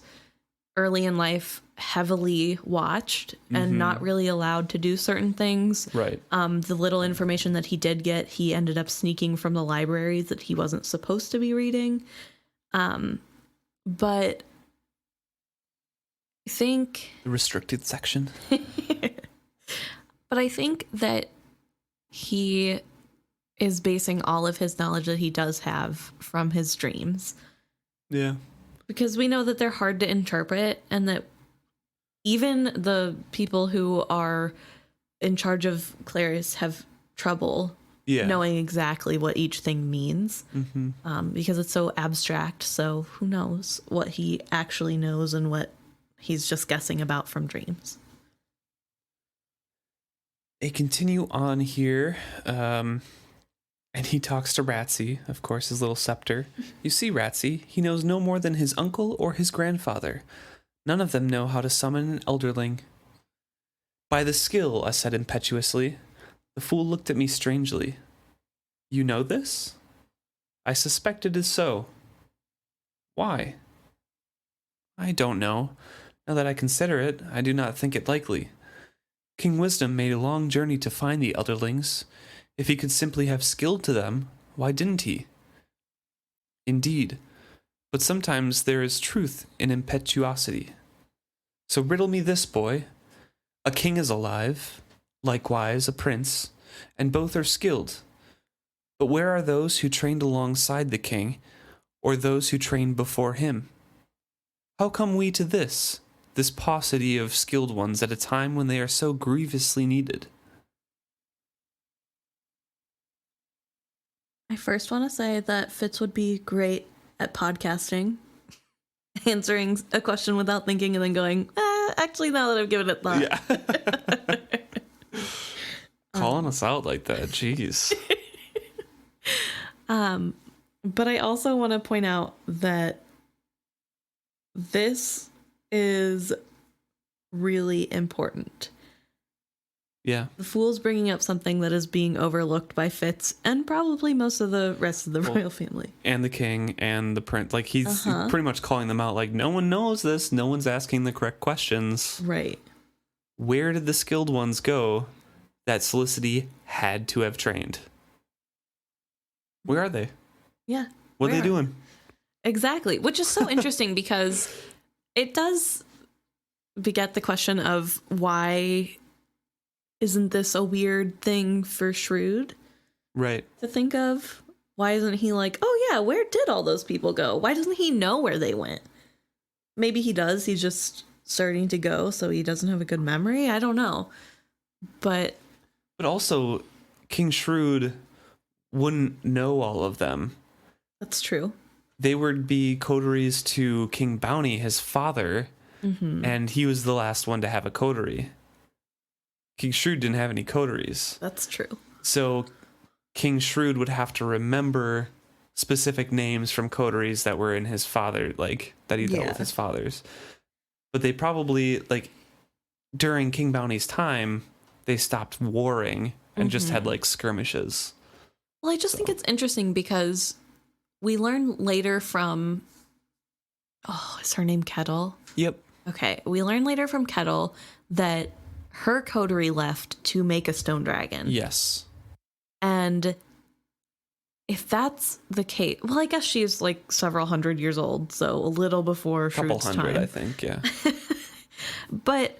Speaker 2: early in life heavily watched and not really allowed to do certain things.
Speaker 1: Right.
Speaker 2: The little information that he did get, he ended up sneaking from the libraries that he wasn't supposed to be reading. But I think
Speaker 1: The restricted section.
Speaker 2: But I think that he is basing all of his knowledge that he does have from his dreams.
Speaker 1: Yeah.
Speaker 2: Because we know that they're hard to interpret, and that even the people who are in charge of Clarice have trouble knowing exactly what each thing means. Because it's so abstract. So who knows what he actually knows and what he's just guessing about from dreams.
Speaker 1: They continue on here, and he talks to Ratsy, of course, his little scepter. You see, Ratsy, he knows no more than his uncle or his grandfather. None of them know how to summon an elderling. By the skill, I said impetuously. The fool looked at me strangely. You know this? I suspect it is so. Why? I don't know. Now that I consider it, I do not think it likely. King Wisdom made a long journey to find the Elderlings. If he could simply have skilled to them, why didn't he? Indeed, but sometimes there is truth in impetuosity. So riddle me this, boy. A king is alive, likewise a prince, and both are skilled. But where are those who trained alongside the king, or those who trained before him? How come we to this paucity of skilled ones at a time when they are so grievously needed?
Speaker 2: I first want to say that Fitz would be great at podcasting, answering a question without thinking and then going, actually, now that I've given it thought.
Speaker 1: Yeah. Calling us out like that, jeez.
Speaker 2: But I also want to point out that this is really important.
Speaker 1: Yeah.
Speaker 2: The fool's bringing up something that is being overlooked by Fitz and probably most of the rest of the royal family.
Speaker 1: And the king and the prince. Like, he's pretty much calling them out. Like, no one knows this. No one's asking the correct questions.
Speaker 2: Right.
Speaker 1: Where did the skilled ones go that Felicity had to have trained? Where are they?
Speaker 2: Yeah.
Speaker 1: What are they doing?
Speaker 2: Exactly. Which is so interesting because it does beget the question of why isn't this a weird thing for Shrewd?
Speaker 1: Right.
Speaker 2: To think of? Why isn't he like, oh yeah, where did all those people go? Why doesn't he know where they went? Maybe he does. He's just starting to go, so he doesn't have a good memory. I don't know. But
Speaker 1: also, King Shrewd wouldn't know all of them.
Speaker 2: That's true.
Speaker 1: They would be coteries to King Bounty, his father, and he was the last one to have a coterie. King Shrewd didn't have any coteries.
Speaker 2: That's true.
Speaker 1: So King Shrewd would have to remember specific names from coteries that were in his father, like, that he dealt with his fathers. But they probably, like, during King Bounty's time, they stopped warring and just had, like, skirmishes.
Speaker 2: Well, I just think it's interesting because we learn later from... Oh, is her name Kettle?
Speaker 1: Yep.
Speaker 2: Okay. We learn later from Kettle that her coterie left to make a stone dragon.
Speaker 1: Yes.
Speaker 2: And if that's the case... Well, I guess she's, like, several hundred years old, so a little before Shrewd's time.
Speaker 1: Couple hundred, I think, yeah.
Speaker 2: But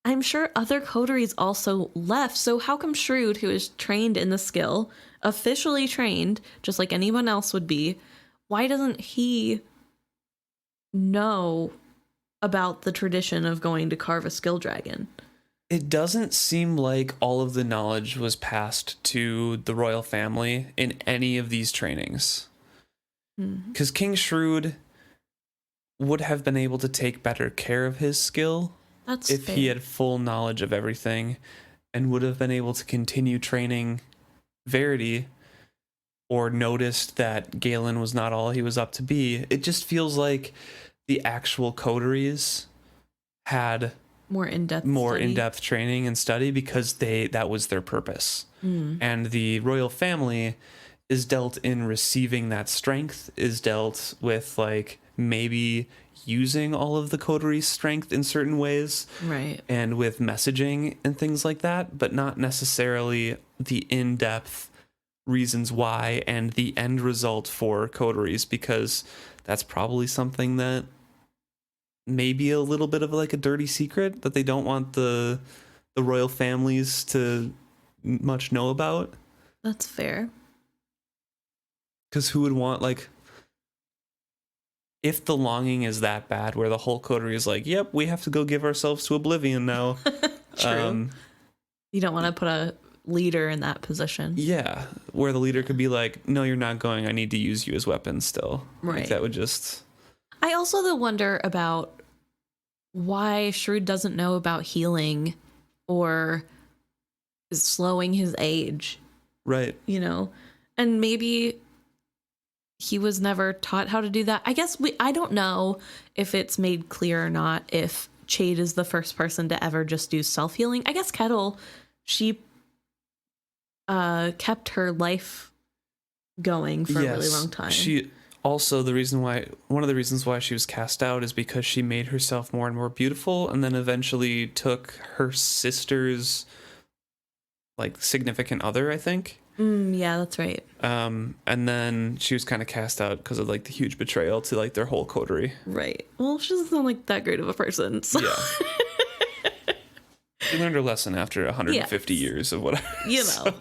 Speaker 2: I'm sure other coteries also left. So how come Shrewd, who is trained in the skill, officially trained, just like anyone else would be, why doesn't he know about the tradition of going to carve a skill dragon?
Speaker 1: It doesn't seem like all of the knowledge was passed to the royal family in any of these trainings. Because King Shrewd would have been able to take better care of his skill if he had full knowledge of everything, and would have been able to continue training Verity, or noticed that Galen was not all he was up to be. It just feels like the actual coteries had
Speaker 2: more in-depth
Speaker 1: training and study because that was their purpose. And the royal family is dealt in receiving that strength, is dealt with, like, maybe using all of the coterie strength in certain ways,
Speaker 2: Right.
Speaker 1: and with messaging and things like that, but not necessarily the in-depth reasons why and the end result for coteries, because that's probably something that maybe a little bit of like a dirty secret that they don't want the royal families to much know about.
Speaker 2: That's fair.
Speaker 1: Because who would want, like, if the longing is that bad where the whole coterie is like, yep, we have to go give ourselves to oblivion now.
Speaker 2: True. You don't want to put a leader in that position.
Speaker 1: Yeah, where the leader could be like, no, you're not going, I need to use you as weapons still.
Speaker 2: Right.
Speaker 1: Like, that would just...
Speaker 2: I also though wonder about why Shrewd doesn't know about healing or slowing his age.
Speaker 1: Right.
Speaker 2: You know? And maybe he was never taught how to do that. I guess I don't know if it's made clear or not if Chade is the first person to ever just do self-healing. I guess Kettle, she kept her life going for a really long time.
Speaker 1: She also, one of the reasons why she was cast out is because she made herself more and more beautiful, and then eventually took her sister's like significant other, I think.
Speaker 2: Yeah, that's right.
Speaker 1: And then she was kind of cast out because of like the huge betrayal to like their whole coterie.
Speaker 2: Right. Well, she doesn't sound like that great of a person. So.
Speaker 1: Yeah. She learned her lesson after 150 years of whatever.
Speaker 2: You know. So.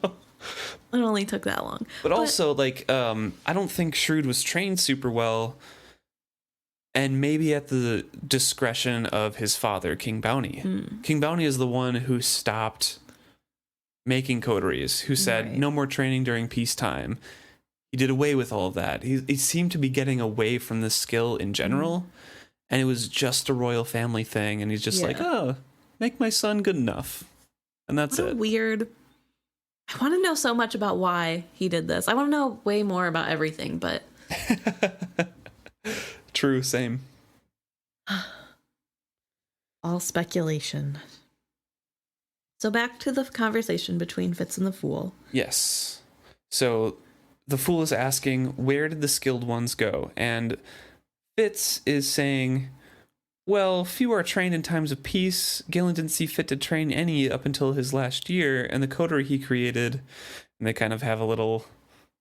Speaker 2: It only took that long.
Speaker 1: But also, like, I don't think Shrewd was trained super well, and maybe at the discretion of his father, King Bounty. King Bounty is the one who stopped making coteries, who said no more training during peacetime. He did away with all of that. He seemed to be getting away from the skill in general, and it was just a royal family thing, and he's just like, oh, make my son good enough. And that's it.
Speaker 2: Weird. I want to know so much about why he did this. I want to know way more about everything, but...
Speaker 1: True, same.
Speaker 2: All speculation. So back to the conversation between Fitz and the Fool.
Speaker 1: Yes. So the Fool is asking, where did the skilled ones go? And Fitz is saying, well, few are trained in times of peace. Galen didn't see fit to train any up until his last year, and the coterie he created, and they kind of have a little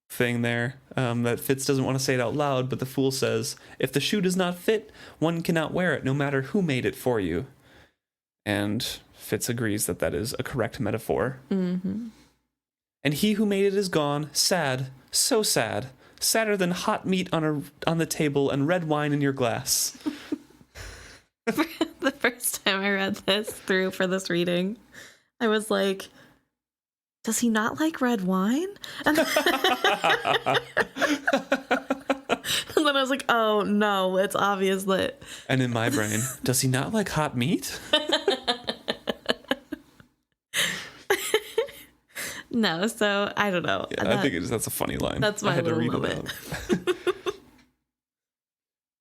Speaker 1: thing there that Fitz doesn't want to say it out loud, but the Fool says, if the shoe does not fit, one cannot wear it, no matter who made it for you. And Fitz agrees that that is a correct metaphor.
Speaker 2: Mm-hmm.
Speaker 1: And he who made it is gone, sad, so sad, sadder than hot meat on the table and red wine in your glass.
Speaker 2: The first time I read this through for this reading, I was like, does he not like red wine? And then I was like, oh no, it's obvious that.
Speaker 1: And in my brain, does he not like hot meat?
Speaker 2: No, so I don't know.
Speaker 1: Yeah, I think that's a funny line.
Speaker 2: That's my little moment.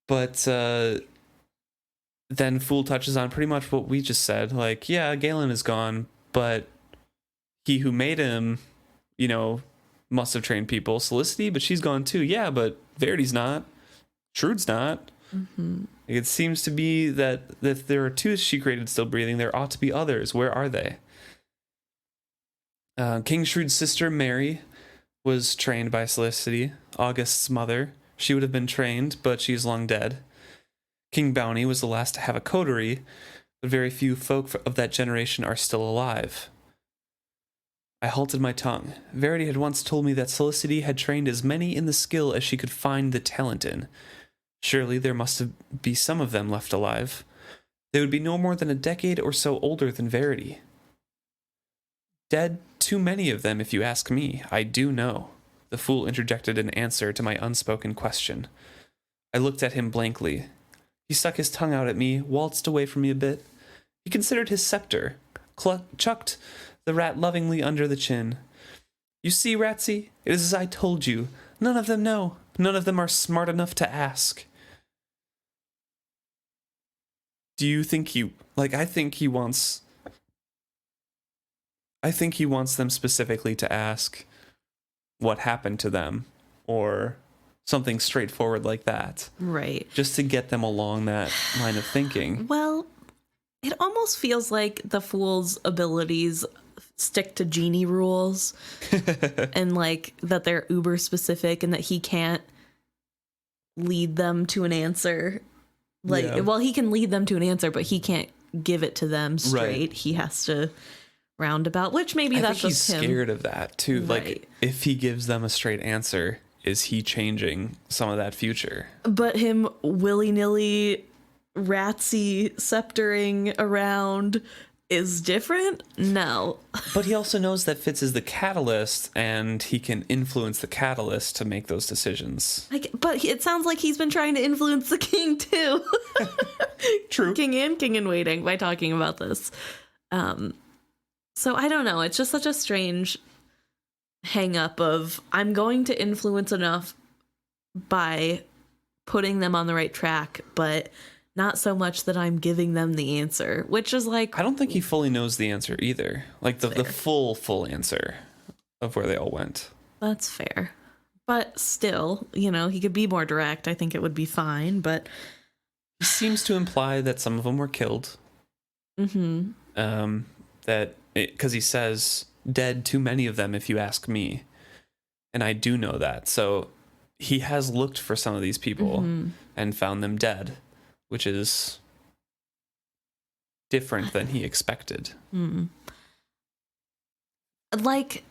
Speaker 1: But then Fool touches on pretty much what we just said. Like, yeah, Galen is gone, but he who made him, must have trained people. Felicity, but she's gone too. Yeah, but Verity's not. Shrewd's not.
Speaker 2: Mm-hmm.
Speaker 1: It seems to be that if there are two she created still breathing, there ought to be others. Where are they? King Shrewd's sister, Mary, was trained by Felicity, August's mother. She would have been trained, but she's long dead. King Bounty was the last to have a coterie, but very few folk of that generation are still alive. I halted my tongue. Verity had once told me that Felicity had trained as many in the skill as she could find the talent in. Surely there must be some of them left alive. They would be no more than a decade or so older than Verity. Dead, too many of them, if you ask me. I do know. The Fool interjected an answer to my unspoken question. I looked at him blankly. He stuck his tongue out at me, waltzed away from me a bit. He considered his scepter, chucked the rat lovingly under the chin. You see, Ratsy, it is as I told you. None of them know. None of them are smart enough to ask. Do you think I think he wants them specifically to ask what happened to them, or something straightforward like that.
Speaker 2: Right.
Speaker 1: Just to get them along that line of thinking.
Speaker 2: Well, it almost feels like the fool's abilities stick to genie rules and like that they're uber specific and that he can't lead them to an answer. Like,
Speaker 1: Yeah.
Speaker 2: well, he can lead them to an answer, but he can't give it to them straight.
Speaker 1: Right.
Speaker 2: He has to roundabout, which maybe
Speaker 1: I
Speaker 2: that's
Speaker 1: think he's
Speaker 2: just him.
Speaker 1: scared of that too.
Speaker 2: Right.
Speaker 1: Like, if he gives them a straight answer, is he changing some of that future?
Speaker 2: But him willy-nilly ratsy sceptering around is different? No.
Speaker 1: But he also knows that Fitz is the catalyst, and he can influence the catalyst to make those decisions.
Speaker 2: But it sounds like he's been trying to influence the king too.
Speaker 1: True.
Speaker 2: King in waiting by talking about this. So I don't know. It's just such a strange hang up of I'm going to influence enough by putting them on the right track, but not so much that I'm giving them the answer, which is like,
Speaker 1: I don't think he fully knows the answer either. Like the full answer of where they all went.
Speaker 2: that's fair. But still, you know, he could be more direct. I think it would be fine, but
Speaker 1: He seems to imply that some of them were killed. That because he says dead too many of them, if you ask me, and I do know that. So he has looked for some of these people and found them dead, which is different than he expected.
Speaker 2: Like,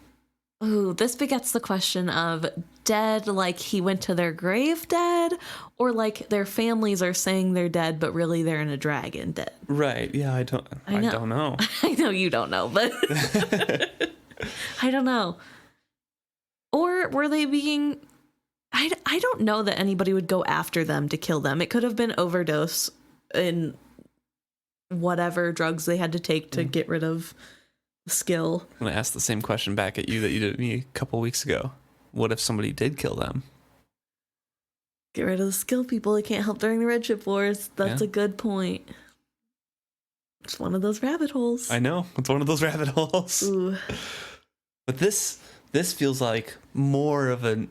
Speaker 2: ooh, this begets the question of dead, like he went to their grave dead, or like their families are saying they're dead, but really they're in a dragon dead.
Speaker 1: Right. Yeah, I don't know.
Speaker 2: I know you don't know, but I don't know. Or were they being... I don't know that anybody would go after them to kill them. It could have been overdose in whatever drugs they had to take to get rid of the skill.
Speaker 1: I'm going to ask the same question back at you that you did me a couple weeks ago. What if somebody did kill them?
Speaker 2: Get rid of the skill people. They can't help during the Red Ship Wars. That's a good point. It's one of those rabbit holes.
Speaker 1: I know. It's one of those rabbit holes.
Speaker 2: Ooh.
Speaker 1: But this feels like more of an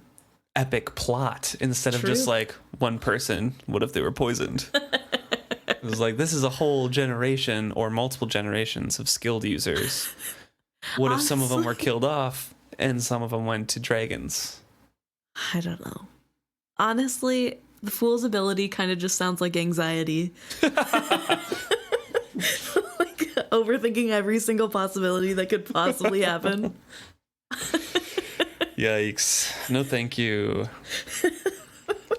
Speaker 1: epic plot instead of just like one person. What if they were poisoned? It was like, this is a whole generation or multiple generations of skilled users. What if some of them were killed off and some of them went to dragons?
Speaker 2: I don't know. Honestly, the fool's ability kind of just sounds like anxiety. Like overthinking every single possibility that could possibly happen.
Speaker 1: Yikes. No thank you.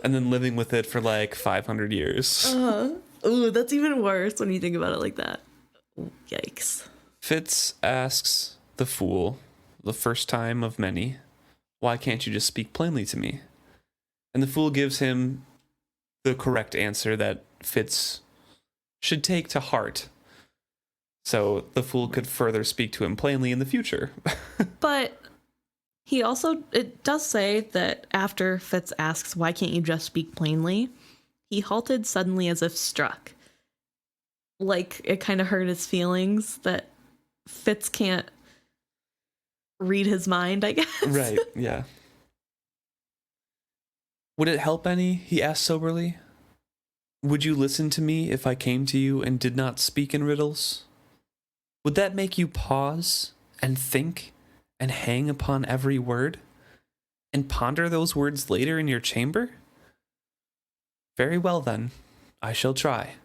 Speaker 1: And then living with it for like 500 years.
Speaker 2: Ooh, that's even worse when you think about it like that. Yikes.
Speaker 1: Fitz asks the fool, the first time of many, why can't you just speak plainly to me? And the fool gives him the correct answer that Fitz should take to heart. So the fool could further speak to him plainly in the future.
Speaker 2: But he also, it does say that after Fitz asks, why can't you just speak plainly? He halted suddenly as if struck. Like, it kind of hurt his feelings that Fitz can't read his mind, I guess.
Speaker 1: Right, yeah. Would it help any? He asked soberly. Would you listen to me if I came to you and did not speak in riddles? Would that make you pause and think and hang upon every word and ponder those words later in your chamber? Very well then, I shall try.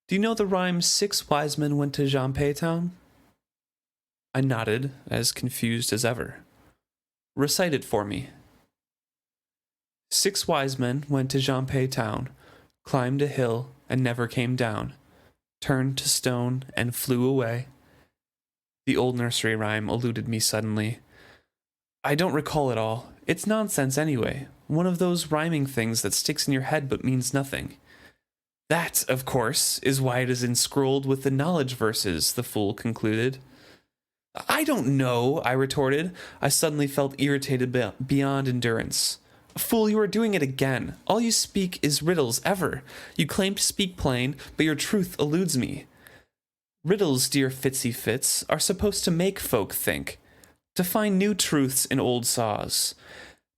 Speaker 1: Do you know the rhyme 6 wise men went to Jeanpay Town? I nodded, as confused as ever. Recite it for me. 6 wise men went to Jeanpay Town, climbed a hill and never came down, turned to stone and flew away. The old nursery rhyme eluded me suddenly. I don't recall it all. It's nonsense anyway. One of those rhyming things that sticks in your head but means nothing. That, of course, is why it is enscrolled with the knowledge verses, the fool concluded. I don't know, I retorted. I suddenly felt irritated beyond endurance. Fool, you are doing it again. All you speak is riddles ever. You claim to speak plain, but your truth eludes me. Riddles, dear Fitzy Fitz, are supposed to make folk think, to find new truths in old saws.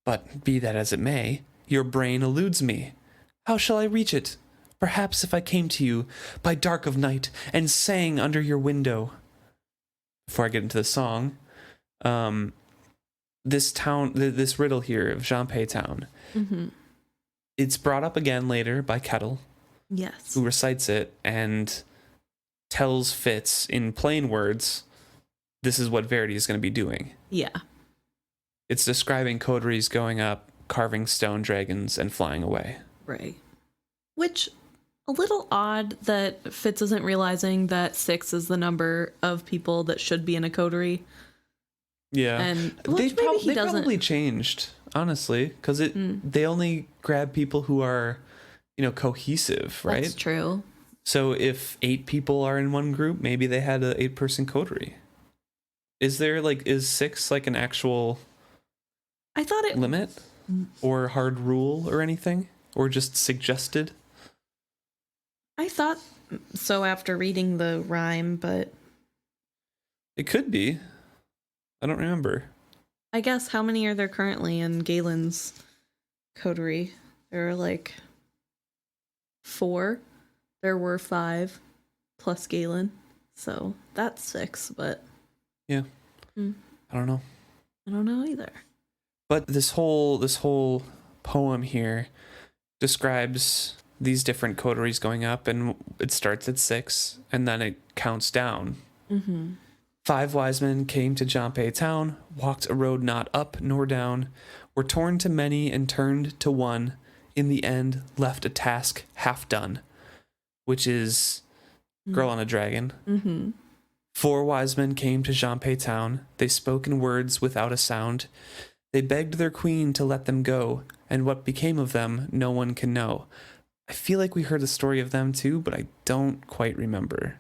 Speaker 1: But be that as it may, your brain eludes me. How shall I reach it? Perhaps if I came to you by dark of night and sang under your window. Before I get into the song, this riddle here of Jeanpei Town, it's brought up again later by Kettle,
Speaker 2: Yes.
Speaker 1: who recites it and tells Fitz in plain words, this is what Verity is going to be doing.
Speaker 2: Yeah.
Speaker 1: It's describing coteries going up, carving stone dragons, and flying away.
Speaker 2: Right. Which, a little odd that Fitz isn't realizing that 6 is the number of people that should be in a coterie.
Speaker 1: Yeah.
Speaker 2: And
Speaker 1: They
Speaker 2: doesn't.
Speaker 1: probably changed, honestly, because they only grab people who are, cohesive, right?
Speaker 2: That's true.
Speaker 1: So if 8 people are in one group, maybe they had an 8-person coterie. Is 6 like an actual
Speaker 2: I thought it
Speaker 1: limit or hard rule or anything, or just suggested?
Speaker 2: I thought so after reading the rhyme, but
Speaker 1: It could be. I don't remember.
Speaker 2: I guess how many are there currently in Galen's coterie? There are 4. There were 5 plus Galen. So that's 6, but
Speaker 1: Yeah.
Speaker 2: I
Speaker 1: I don't know.
Speaker 2: don't know either.
Speaker 1: But this whole poem here describes these different coteries going up, and it starts at 6, and then it counts down. 5 wise men came to Jeanpei Town, walked a road not up nor down, were torn to many and turned to one, in the end left a task half done, which is Girl on a Dragon. 4 wise men came to Jeanpei Town, they spoke in words without a sound. They begged their queen to let them go, and what became of them no one can know. I feel like we heard a story of them too, but I don't quite remember.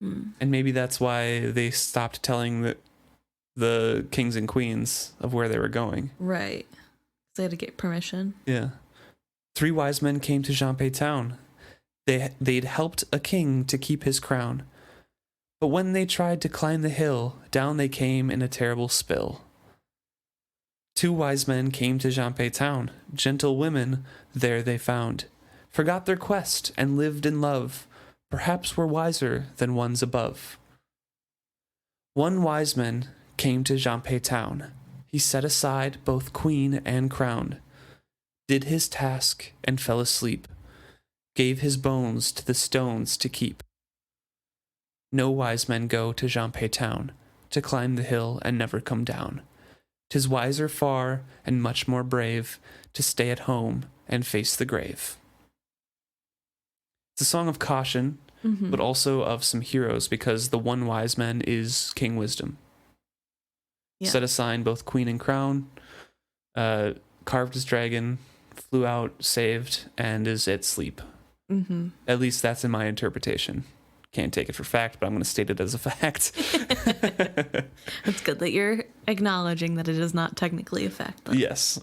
Speaker 1: And maybe that's why they stopped telling the kings and queens of where they were going.
Speaker 2: Right. They had to get permission.
Speaker 1: Yeah. 3 wise men came to Jeanpei Town. They'd helped a king to keep his crown. But when they tried to climb the hill, down they came in a terrible spill. 2 wise men came to Jeanpei Town. Gentle women there they found. Forgot their quest and lived in love. Perhaps were wiser than ones above. 1 wise man came to Jeanpei Town. He set aside both queen and crown, did his task and fell asleep, gave his bones to the stones to keep. No wise men go to Jeanpei Town, to climb the hill and never come down. 'Tis wiser far and much more brave to stay at home and face the grave. It's a song of caution, but also of some heroes, because the 1 wise man is King Wisdom.
Speaker 2: Yeah.
Speaker 1: Set aside both queen and crown, carved his dragon, flew out, saved, and is at sleep. At least that's in my interpretation. Can't take it for fact, but I'm going to state it as a fact.
Speaker 2: It's good that you're acknowledging that it is not technically a fact. Though.
Speaker 1: Yes.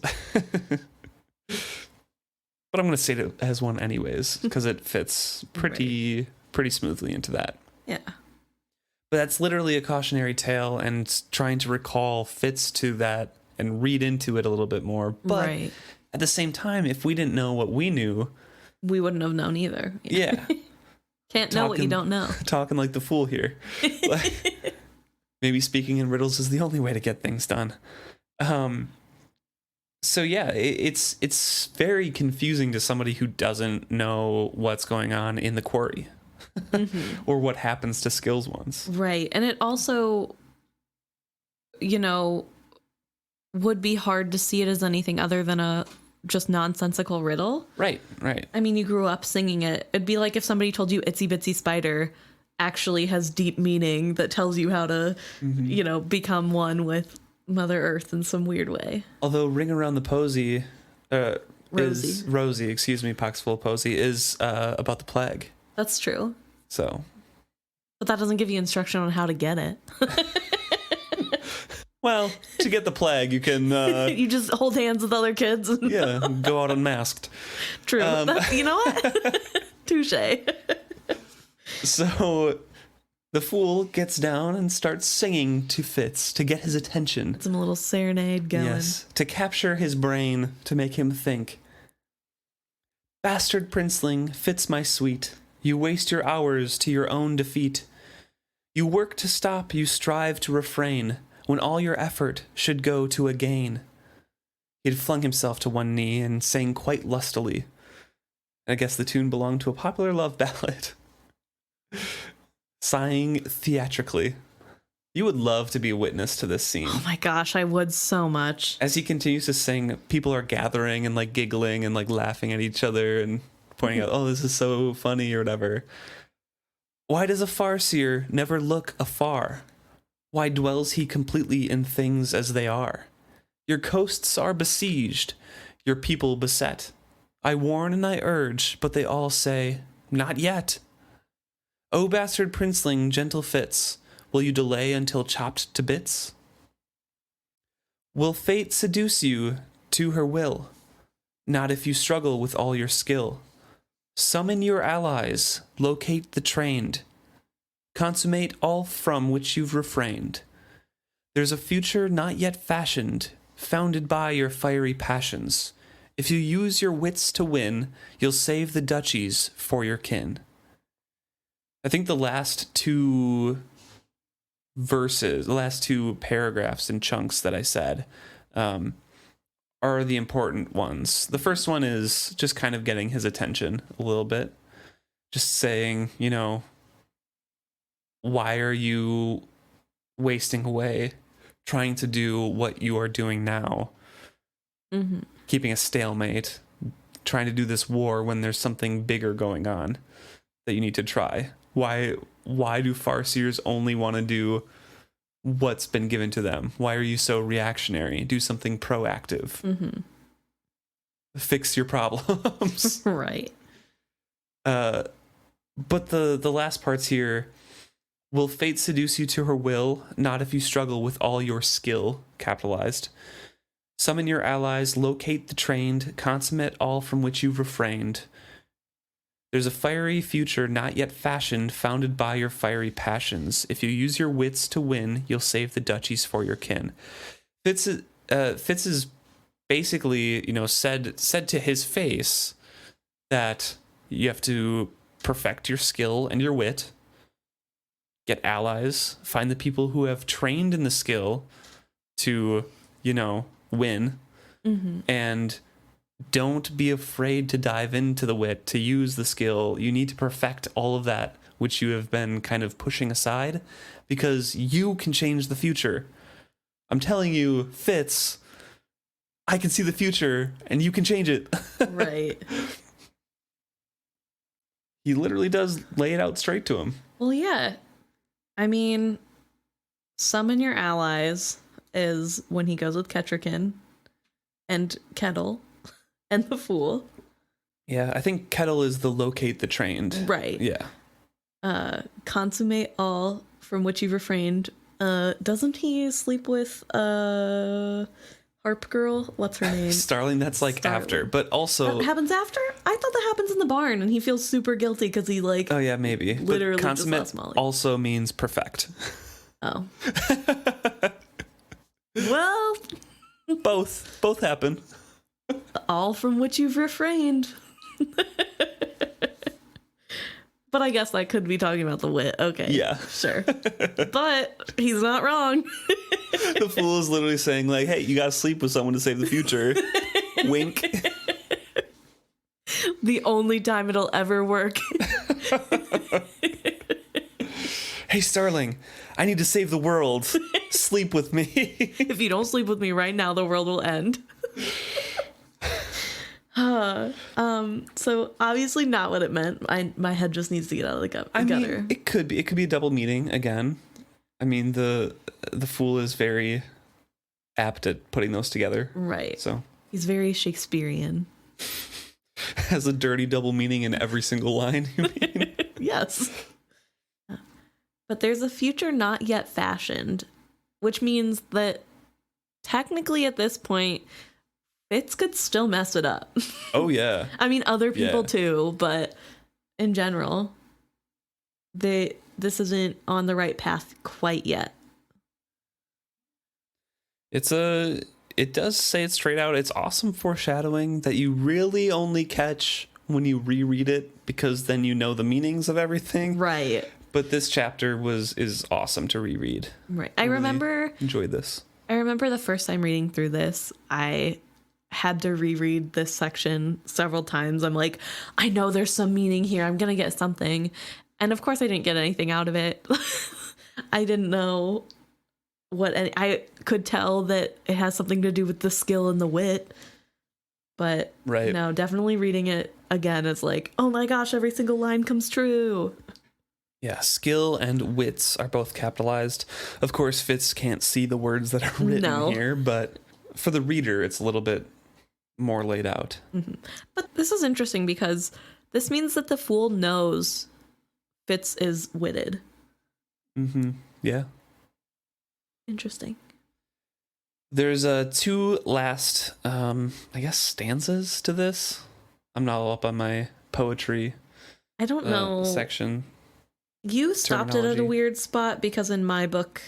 Speaker 1: But I'm going to state it as one anyways, because it fits pretty smoothly into that.
Speaker 2: Yeah.
Speaker 1: But that's literally a cautionary tale, and trying to recall Fitz to that and read into it a little bit more. But at the same time, if we didn't know what we knew,
Speaker 2: we wouldn't have known either.
Speaker 1: Yeah.
Speaker 2: Can't know what you don't know.
Speaker 1: Talking like the fool here. Maybe speaking in riddles is the only way to get things done. So yeah, it's very confusing to somebody who doesn't know what's going on in the quarry. Or what happens to skills ones.
Speaker 2: Right. And it also, would be hard to see it as anything other than a just nonsensical riddle.
Speaker 1: Right.
Speaker 2: I mean, you grew up singing it. It'd be like if somebody told you Itsy Bitsy Spider actually has deep meaning that tells you how to, become one with Mother Earth in some weird way.
Speaker 1: Although Ring Around the Posy, Rosie, excuse me, Poxful Posy, is about the plague.
Speaker 2: That's true.
Speaker 1: So.
Speaker 2: But that doesn't give you instruction on how to get it.
Speaker 1: Well, to get the plague, you can...
Speaker 2: you just hold hands with other kids. And
Speaker 1: go out unmasked.
Speaker 2: True. You know what? Touche.
Speaker 1: So, The fool gets down and starts singing to Fitz to get his attention.
Speaker 2: Some little serenade going.
Speaker 1: Yes, to capture his brain, to make him think. Bastard princeling, Fitz my sweet, you waste your hours to your own defeat. You work to stop, you strive to refrain, when all your effort should go to a gain. He had flung himself to one knee and sang quite lustily. I guess the tune belonged to a popular love ballad. Sighing theatrically. You would love to be a witness to this scene.
Speaker 2: Oh my gosh, I would so much.
Speaker 1: As he continues to sing, people are gathering and like giggling and like laughing at each other and pointing out, oh, this is so funny or whatever. Why does a farseer never look afar? Why dwells he completely in things as they are? Your coasts are besieged, your people beset. I warn and I urge, but they all say, not yet. O bastard princeling, gentle Fitz, will you delay until chopped to bits? Will fate seduce you to her will? Not if you struggle with all your skill. Summon your allies, locate the trained. Consummate all from which you've refrained. There's a future not yet fashioned, founded by your fiery passions. If you use your wits to win, you'll save the duchies for your kin. I think the last two verses, the last two paragraphs and chunks that I said are the important ones. The first one is just kind of getting his attention a little bit. Just saying, you know, why are you wasting away trying to do what you are doing now?
Speaker 2: Mm-hmm.
Speaker 1: Keeping a stalemate, trying to do this war when there's something bigger going on that you need to try. Why do farseers only want to do what's been given to them? Why are you so reactionary? Do something proactive.
Speaker 2: Mm-hmm.
Speaker 1: Fix your problems.
Speaker 2: Right.
Speaker 1: But the last parts here, will fate seduce you to her will, not if you struggle with all your skill, capitalized. Summon your allies, locate the trained, consummate all from which you've refrained. There's a fiery future not yet fashioned, founded by your fiery passions. If you use your wits to win, you'll save the duchies for your kin. Fitz is basically, you know, said to his face that you have to perfect your skill and your wit, get allies, find the people who have trained in the skill to, you know, win, and don't be afraid to dive into the wit, to use the skill. You need to perfect all of that which you have been kind of pushing aside, because you can change the future. I'm telling you, Fitz, I can see the future and you can change it.
Speaker 2: Right.
Speaker 1: He literally does lay it out straight to him.
Speaker 2: Well, yeah. I mean, summon your allies is when he goes with Kettricken and Kettle and the Fool.
Speaker 1: Yeah, I think Kettle is the locate the trained.
Speaker 2: Right.
Speaker 1: Yeah.
Speaker 2: Consummate all from which you've refrained. Doesn't he sleep with Harp Girl? What's her name?
Speaker 1: Starling, that's like
Speaker 2: Starling.
Speaker 1: after, but also...
Speaker 2: That happens after? I thought that happens in the barn, and he feels super guilty because he, like...
Speaker 1: Oh, yeah, maybe.
Speaker 2: Literally
Speaker 1: but
Speaker 2: just
Speaker 1: consummate
Speaker 2: lost Molly.
Speaker 1: also means perfect.
Speaker 2: Oh. Well...
Speaker 1: Both happen.
Speaker 2: All from which you've refrained. But I guess that could be talking about the wit. Okay.
Speaker 1: Yeah.
Speaker 2: Sure. But he's not wrong.
Speaker 1: The Fool is literally saying, like, hey, you gotta sleep with someone to save the future. Wink.
Speaker 2: The only time it'll ever work.
Speaker 1: Hey, Starling, I need to save the world. Sleep with me.
Speaker 2: If you don't sleep with me right now, the world will end. So obviously not what it meant. My head just needs to get out of the gutter.
Speaker 1: I mean, it could be a double meaning again. I mean, the Fool is very apt at putting those together.
Speaker 2: Right.
Speaker 1: So
Speaker 2: he's very Shakespearean.
Speaker 1: Has a dirty double meaning in every single line, you mean?
Speaker 2: Yes. But there's a future not yet fashioned, which means that technically at this point, Fitz could still mess it up.
Speaker 1: Oh, yeah.
Speaker 2: I mean, other people
Speaker 1: Yeah.
Speaker 2: too, but in general. this isn't on the right path quite yet.
Speaker 1: It does say it straight out. It's awesome foreshadowing that you really only catch when you reread it, because then you know the meanings of everything.
Speaker 2: Right.
Speaker 1: But this chapter is awesome to reread.
Speaker 2: Right. I remember
Speaker 1: enjoyed this.
Speaker 2: I remember the first time reading through this, I had to reread this section several times. I'm like, I know there's some meaning here. I'm going to get something. And of course I didn't get anything out of it. I didn't know I could tell that it has something to do with the skill and the wit. But no, definitely reading it again is like, oh my gosh, every single line comes true.
Speaker 1: Yeah, skill and wits are both capitalized. Of course, Fitz can't see the words that are written here, but for the reader, it's a little bit more laid out.
Speaker 2: Mm-hmm. But this is interesting because this means that the fool knows Fitz is witted.
Speaker 1: Mm-hmm. Yeah.
Speaker 2: Interesting.
Speaker 1: There's two last, I guess, stanzas to this. I'm not all up on my poetry.
Speaker 2: I don't know.
Speaker 1: Section.
Speaker 2: You stopped it at a weird spot because in my book,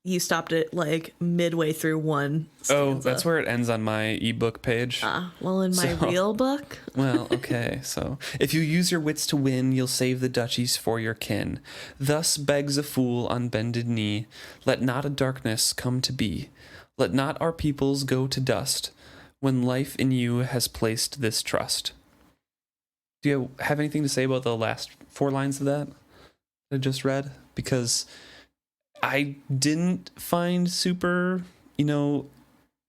Speaker 2: you stopped it like midway through one stanza.
Speaker 1: Oh, that's where it ends on my ebook page.
Speaker 2: Well, in my real book.
Speaker 1: Well, okay. So, if you use your wits to win, you'll save the duchies for your kin. Thus begs a fool on bended knee. Let not a darkness come to be. Let not our peoples go to dust. When life in you has placed this trust. Do you have anything to say about the last 4 lines of that I just read? Because I didn't find super,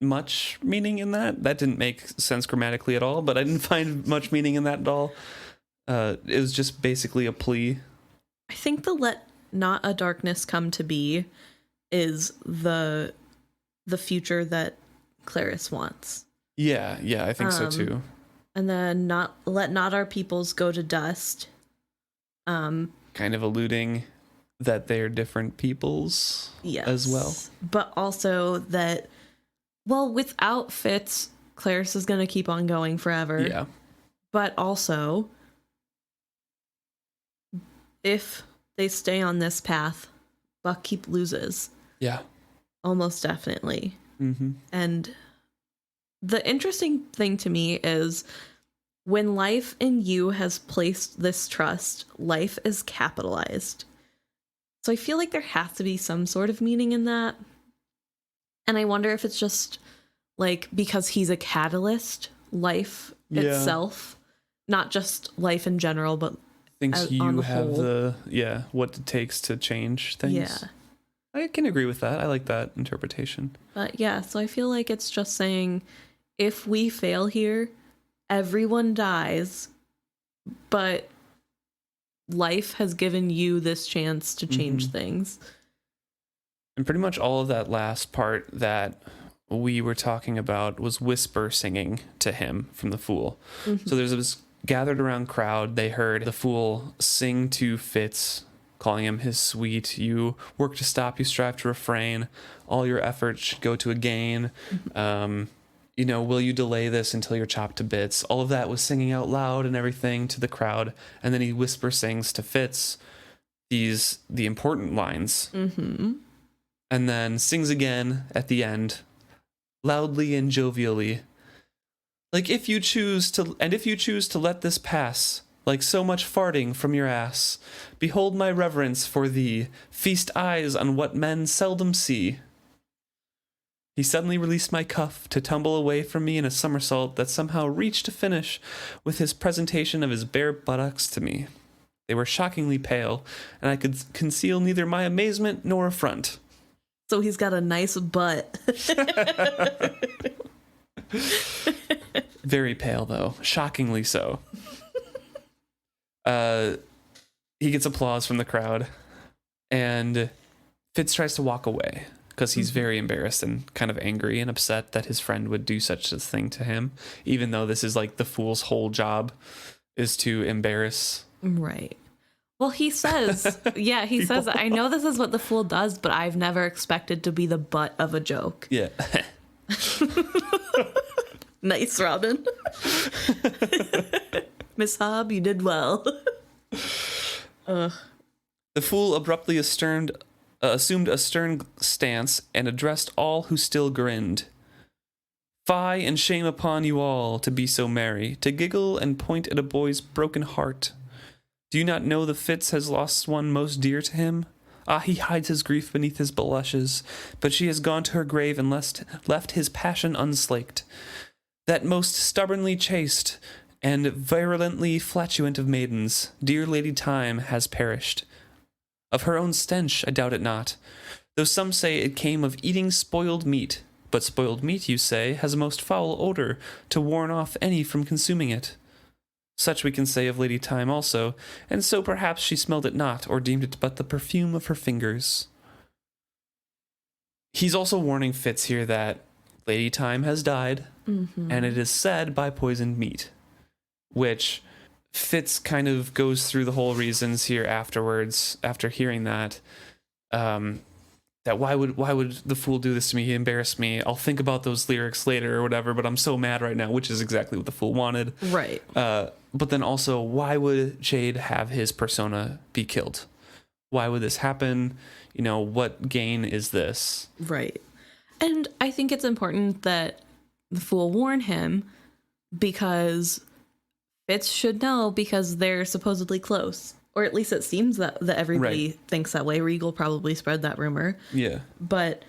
Speaker 1: much meaning in that. That didn't make sense grammatically at all, but I didn't find much meaning in that at all. It was just basically a plea.
Speaker 2: I think the let not a darkness come to be is the future that Clarice wants.
Speaker 1: Yeah, I think so too.
Speaker 2: And then let not our peoples go to dust.
Speaker 1: Kind of alluding that they're different peoples as well.
Speaker 2: But also that, without Fitz, Clarice is going to keep on going forever.
Speaker 1: Yeah.
Speaker 2: But also, if they stay on this path, Buckkeep loses.
Speaker 1: Yeah.
Speaker 2: Almost definitely.
Speaker 1: Mm-hmm.
Speaker 2: And the interesting thing to me is when life in you has placed this trust, life is capitalized. So I feel like there has to be some sort of meaning in that. And I wonder if it's just like because he's a catalyst, life itself, not just life in general, but
Speaker 1: thinks you have what it takes to change things.
Speaker 2: Yeah.
Speaker 1: I can agree with that. I like that interpretation.
Speaker 2: But yeah, so I feel like it's just saying if we fail here, everyone dies, but life has given you this chance to change things.
Speaker 1: And pretty much all of that last part that we were talking about was whisper singing to him from the fool. Mm-hmm. So there's this gathered around crowd. They heard the fool sing to Fitz, calling him his sweet. You work to stop, you strive to refrain. All your efforts should go to a gain. Will you delay this until you're chopped to bits? All of that was singing out loud and everything to the crowd. And then he whisper sings to Fitz the important lines.
Speaker 2: Mm-hmm.
Speaker 1: And then sings again at the end, loudly and jovially. Like if you choose to let this pass, like so much farting from your ass, behold my reverence for thee, feast eyes on what men seldom see. He suddenly released my cuff to tumble away from me in a somersault that somehow reached a finish with his presentation of his bare buttocks to me. They were shockingly pale, and I could conceal neither my amazement nor affront.
Speaker 2: So he's got a nice butt.
Speaker 1: Very pale, though. Shockingly so. He gets applause from the crowd, and Fitz tries to walk away because he's very embarrassed and kind of angry and upset that his friend would do such a thing to him, even though this is like the fool's whole job is to embarrass.
Speaker 2: Right. Well, he says, he says, I know this is what the fool does, but I've never expected to be the butt of a joke.
Speaker 1: Yeah.
Speaker 2: Nice, Robin. Miss Hobb, you did well.
Speaker 1: The fool abruptly assumed a stern stance and addressed all who still grinned. Fie and shame upon you all to be so merry, to giggle and point at a boy's broken heart. Do you not know the Fitz has lost one most dear to him? Ah, he hides his grief beneath his blushes, but she has gone to her grave and left his passion unslaked. That most stubbornly chaste and virulently flatulent of maidens, dear Lady Time, has perished. Of her own stench, I doubt it not, though some say it came of eating spoiled meat. But spoiled meat, you say, has a most foul odor to warn off any from consuming it. Such we can say of Lady Time also, and so perhaps she smelled it not, or deemed it but the perfume of her fingers. He's also warning Fitz here that Lady Time has died, and it is said by poisoned meat, which Fitz kind of goes through the whole reasons here afterwards, after hearing that, that why would the fool do this to me? He embarrassed me. I'll think about those lyrics later or whatever, but I'm so mad right now, which is exactly what the fool wanted.
Speaker 2: Right.
Speaker 1: But then also, why would Chade have his persona be killed? Why would this happen? You know, what gain is this?
Speaker 2: Right. And I think it's important that the fool warn him because Fitz should know, because they're supposedly close. Or at least it seems that everybody thinks that way. Regal probably spread that rumor.
Speaker 1: Yeah. But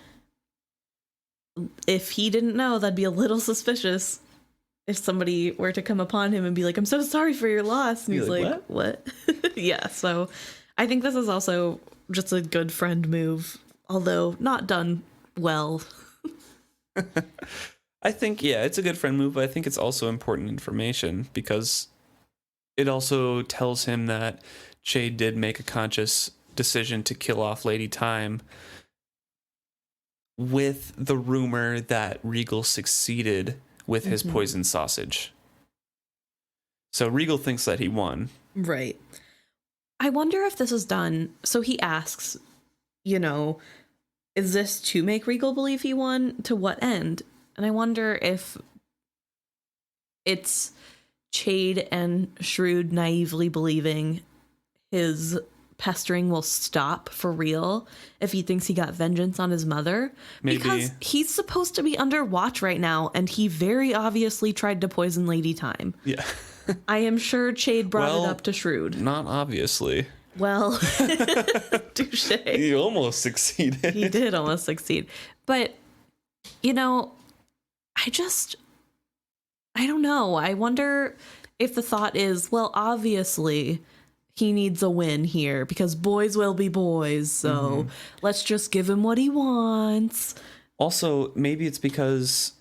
Speaker 2: if he didn't know, that'd be a little suspicious if somebody were to come upon him and be like, I'm so sorry for your loss. And he's like, what? Yeah, so I think this is also just a good friend move, although not done well.
Speaker 1: I think, yeah, it's a good friend move, but I think it's also important information because it also tells him that Chade did make a conscious decision to kill off Lady Time with the rumor that Regal succeeded with his poison sausage. So Regal thinks that he won.
Speaker 2: Right. I wonder if this is done. So he asks, you know, is this to make Regal believe he won? To what end? And I wonder if it's Chade and Shrewd naively believing his pestering will stop for real if he thinks he got vengeance on his mother.
Speaker 1: Maybe.
Speaker 2: Because he's supposed to be under watch right now, and he very obviously tried to poison Lady Time.
Speaker 1: Yeah.
Speaker 2: I am sure Chade brought it up to Shrewd.
Speaker 1: Not obviously.
Speaker 2: Well, touche.
Speaker 1: He almost succeeded.
Speaker 2: He did almost succeed. But, you know, I don't know. I wonder if the thought is, well, obviously he needs a win here because boys will be boys. So let's just give him what he wants.
Speaker 1: Also, maybe it's because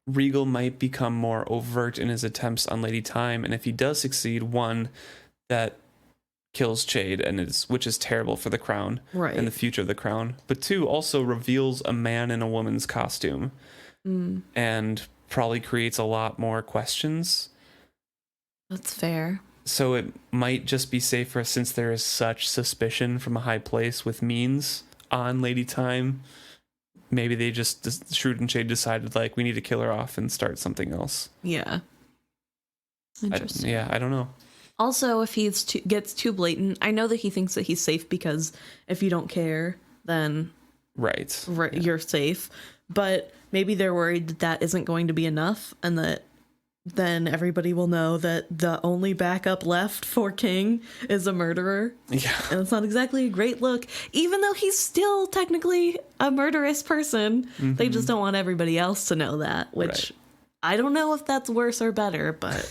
Speaker 1: Regal might become more overt in his attempts on Lady Time. And if he does succeed, one, that kills Chade, which is terrible for the crown and the future of the crown. But two, also reveals a man in a woman's costume and probably creates a lot more questions.
Speaker 2: That's fair. So
Speaker 1: it might just be safer, since there is such suspicion from a high place with means on Lady Time. Maybe they just, Shrewd and Chade decided, like, we need to kill her off and start something else.
Speaker 2: Yeah. Interesting.
Speaker 1: I don't know.
Speaker 2: Also, if he gets too blatant, I know that he thinks that he's safe because if you don't care, then you're safe. But maybe they're worried that that isn't going to be enough, and that then everybody will know that the only backup left for King is a murderer.
Speaker 1: Yeah.
Speaker 2: And it's not exactly a great look, even though he's still technically a murderous person. They just don't want everybody else to know that, which I don't know if that's worse or better, but...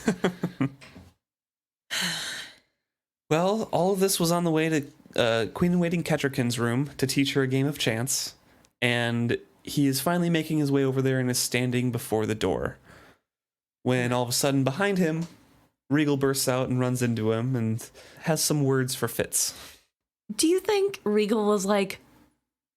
Speaker 1: Well, all of this was on the way to Queen-in-Waiting Kettricken's room to teach her a game of chance, and he is finally making his way over there and is standing before the door, when all of a sudden behind him, Regal bursts out and runs into him and has some words for Fitz.
Speaker 2: Do you think Regal was like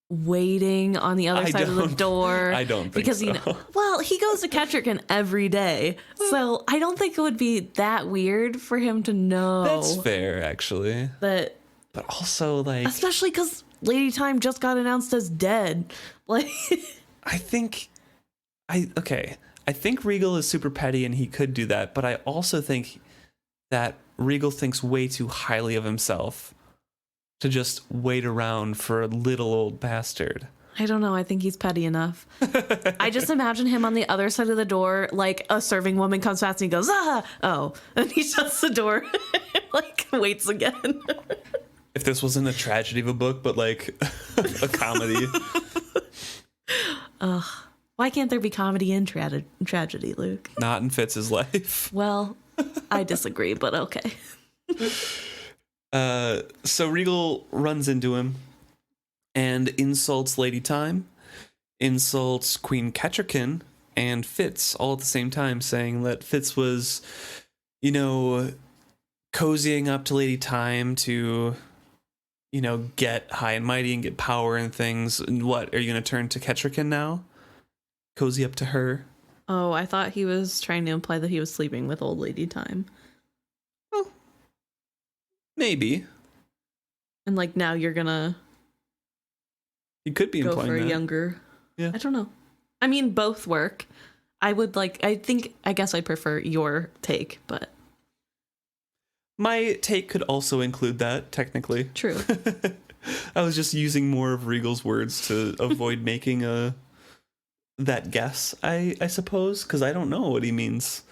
Speaker 2: waiting on the other side of the door?
Speaker 1: I don't think so.
Speaker 2: He goes to Kettricken every day, so I don't think it would be that weird for him to know.
Speaker 1: That's fair, actually.
Speaker 2: But
Speaker 1: also, like,
Speaker 2: especially because Lady Time just got announced as dead. Like,
Speaker 1: I think Regal is super petty and he could do that, but I also think that Regal thinks way too highly of himself to just wait around for a little old bastard?
Speaker 2: I don't know. I think he's petty enough. I just imagine him on the other side of the door, like a serving woman comes past and he goes, ah, oh, and he shuts the door and like waits again.
Speaker 1: If this wasn't a tragedy of a book, but like a comedy.
Speaker 2: Why can't there be comedy in tragedy, Luke?
Speaker 1: Not in Fitz's life.
Speaker 2: Well, I disagree, but okay.
Speaker 1: So Regal runs into him and insults Lady Time, insults Queen Kettricken, and Fitz all at the same time, saying that Fitz was, you know, cozying up to Lady Time to, you know, get high and mighty and get power and things. And what, are you going to turn to Kettricken now? Cozy up to her?
Speaker 2: Oh, I thought he was trying to imply that he was sleeping with old Lady Time.
Speaker 1: Well, maybe.
Speaker 2: And like now you're gonna
Speaker 1: He could be
Speaker 2: go
Speaker 1: implying
Speaker 2: for a
Speaker 1: that.
Speaker 2: younger.
Speaker 1: Yeah.
Speaker 2: I don't know. I mean, both work. I guess I prefer your take, but
Speaker 1: My take could also include that, technically.
Speaker 2: true.
Speaker 1: I was just using more of Regal's words to avoid making that guess, I suppose, because I don't know what he means.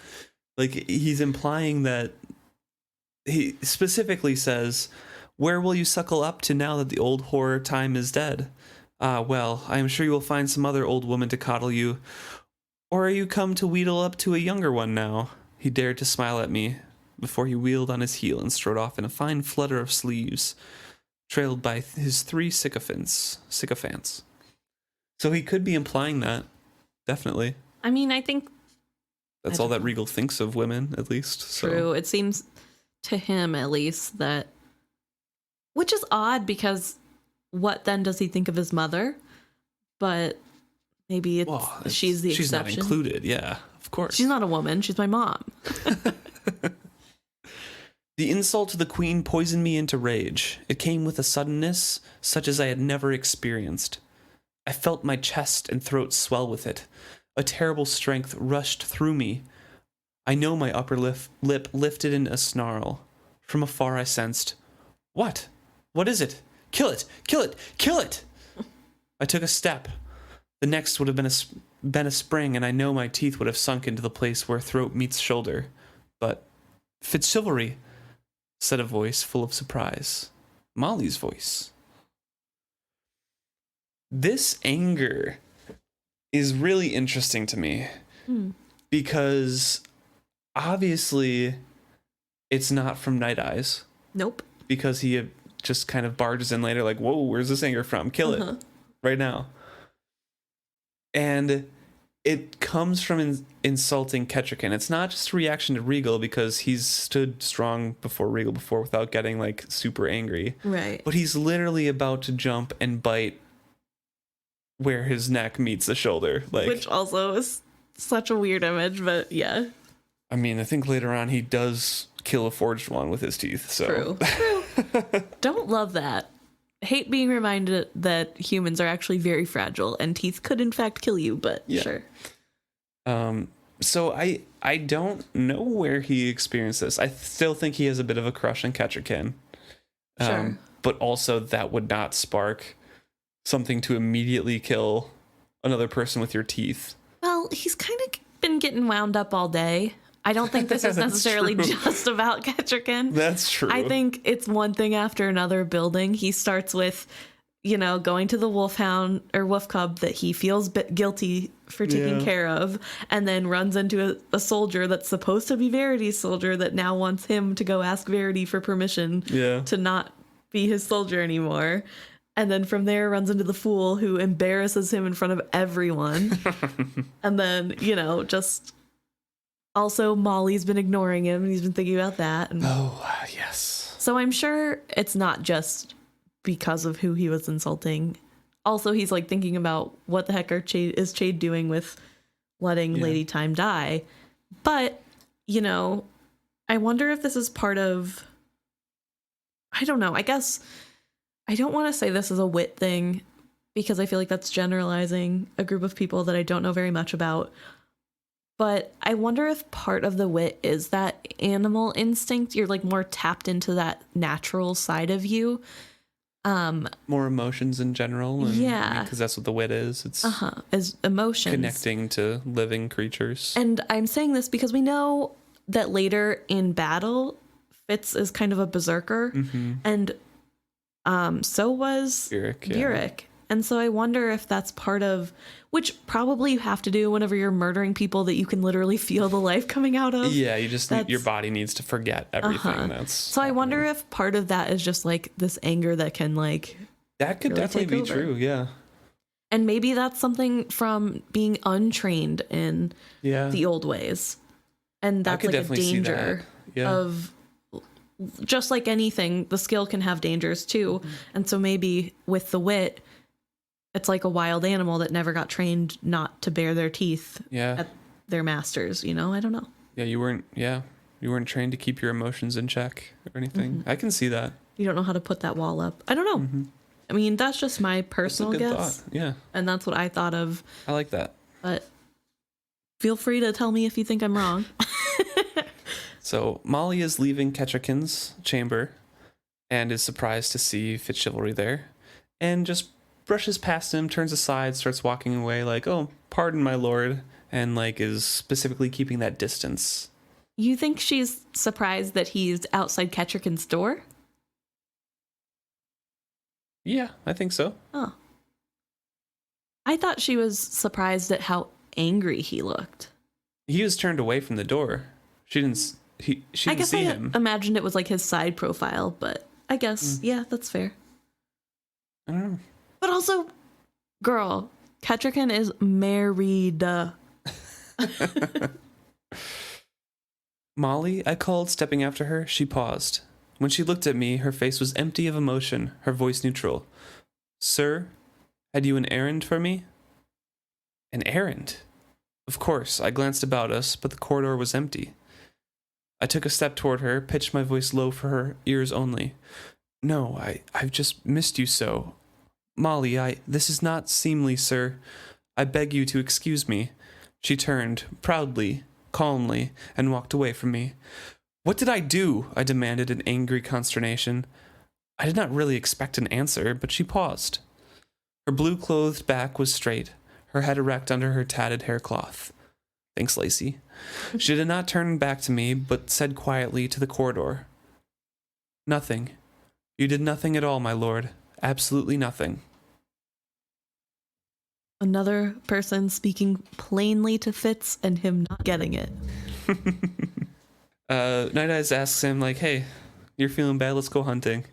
Speaker 1: Like, he's implying that he specifically says, "Where will you suckle up to now that the old horror Time is dead? Well, I am sure you will find some other old woman to coddle you. Or are you come to wheedle up to a younger one now?" He dared to smile at me before he wheeled on his heel and strode off in a fine flutter of sleeves, trailed by his 3 sycophants. So he could be implying that, definitely.
Speaker 2: I mean, I think
Speaker 1: That's all that Regal thinks of women, at least. So.
Speaker 2: true. It seems to him, at least, that, which is odd because what then does he think of his mother? But maybe she's the exception.
Speaker 1: She's not included. Yeah, of course.
Speaker 2: She's not a woman. She's my mom.
Speaker 1: The insult to the queen poisoned me into rage. It came with a suddenness such as I had never experienced. I felt my chest and throat swell with it. A terrible strength rushed through me. I know my upper lip lifted in a snarl. From afar I sensed, "What? What is it? Kill it! Kill it! Kill it!" I took a step. The next would have been a spring, and I know my teeth would have sunk into the place where throat meets shoulder. But FitzChivalry, said a voice full of surprise. Molly's voice. This anger is really interesting to me because obviously it's not from Night Eyes.
Speaker 2: Nope.
Speaker 1: Because he just kind of barges in later like, "Whoa, where's this anger from? Kill it right now." And it comes from insulting Kettricken. It's not just a reaction to Regal because he's stood strong before Regal before without getting like super angry.
Speaker 2: Right.
Speaker 1: But he's literally about to jump and bite where his neck meets the shoulder. Like,
Speaker 2: which also is such a weird image, but yeah.
Speaker 1: I mean, I think later on he does kill a forged one with his teeth. So.
Speaker 2: True. Don't love that. Hate being reminded that humans are actually very fragile and teeth could in fact kill you, but yeah. Sure.
Speaker 1: So I don't know where he experienced this. I still think he has a bit of a crush on Kettricken.
Speaker 2: Sure.
Speaker 1: But also that would not spark something to immediately kill another person with your teeth.
Speaker 2: Well, he's kind of been getting wound up all day. I don't think this is necessarily just about Kettricken.
Speaker 1: That's true.
Speaker 2: I think it's one thing after another building. He starts with, you know, going to the wolfhound or wolf cub that he feels guilty for taking care of, and then runs into a soldier that's supposed to be Verity's soldier that now wants him to go ask Verity for permission to not be his soldier anymore. And then from there runs into the fool who embarrasses him in front of everyone. And then, you know, just... Also, Molly's been ignoring him, and he's been thinking about that. And
Speaker 1: yes.
Speaker 2: So I'm sure it's not just because of who he was insulting. Also, he's like thinking about what the heck is Chade doing with letting Lady Time die. But, you know, I wonder if this is part of... I don't know. I guess I don't want to say this is a wit thing because I feel like that's generalizing a group of people that I don't know very much about. But I wonder if part of the wit is that animal instinct. You're like more tapped into that natural side of you.
Speaker 1: More emotions in general. And,
Speaker 2: Yeah.
Speaker 1: because that's what the wit is. It's
Speaker 2: as emotions.
Speaker 1: connecting to living creatures.
Speaker 2: And I'm saying this because we know that later in battle, Fitz is kind of a berserker. And so was Burek. And so I wonder if that's part of, which probably you have to do whenever you're murdering people that you can literally feel the life coming out of.
Speaker 1: Yeah, you just your body needs to forget everything.
Speaker 2: So I wonder if part of that is just like this anger that can like
Speaker 1: that could
Speaker 2: really
Speaker 1: definitely be true. Yeah,
Speaker 2: and maybe that's something from being untrained in the old ways, and that's like a danger of. Just like anything, the skill can have dangers too. And so maybe with the wit, it's like a wild animal that never got trained not to bare their teeth at their masters, you know? I don't know. Yeah,
Speaker 1: you weren't trained to keep your emotions in check or anything. I can see that.
Speaker 2: You don't know how to put that wall up. I don't know. I mean, that's just my personal guess.
Speaker 1: Thought. Yeah.
Speaker 2: And that's what I thought of.
Speaker 1: I like that.
Speaker 2: But feel free to tell me if you think I'm wrong.
Speaker 1: So Molly is leaving Kettricken's chamber and is surprised to see FitzChivalry there and just brushes past him, turns aside, starts walking away like, oh, pardon, my lord, and like is specifically keeping that distance.
Speaker 2: You think she's surprised that he's outside Kettricken's door?
Speaker 1: Yeah, I think so.
Speaker 2: Oh. I thought she was surprised at how angry he looked.
Speaker 1: He was turned away from the door. She didn't see him.
Speaker 2: I imagined it was like his side profile, but I guess, yeah, that's fair.
Speaker 1: I don't know.
Speaker 2: But also, girl, Kettricken is married.
Speaker 1: Molly, I called, stepping after her. She paused. When she looked at me, her face was empty of emotion, her voice neutral. Sir, had you an errand for me? An errand? Of course, I glanced about us, but the corridor was empty. I took a step toward her, pitched my voice low for her ears only. No, I've just missed you so. Molly, this is not seemly, sir. I beg you to excuse me. She turned, proudly, calmly, and walked away from me. What did I do? I demanded in angry consternation. I did not really expect an answer, but she paused. Her blue-clothed back was straight, her head erect under her tatted haircloth. Thanks, Lacey. She did not turn back to me, but said quietly to the corridor. Nothing. You did nothing at all, my lord. Absolutely nothing.
Speaker 2: Another person speaking plainly to Fitz and him not getting it.
Speaker 1: Night Eyes asks him, like, hey, you're feeling bad, let's go hunting.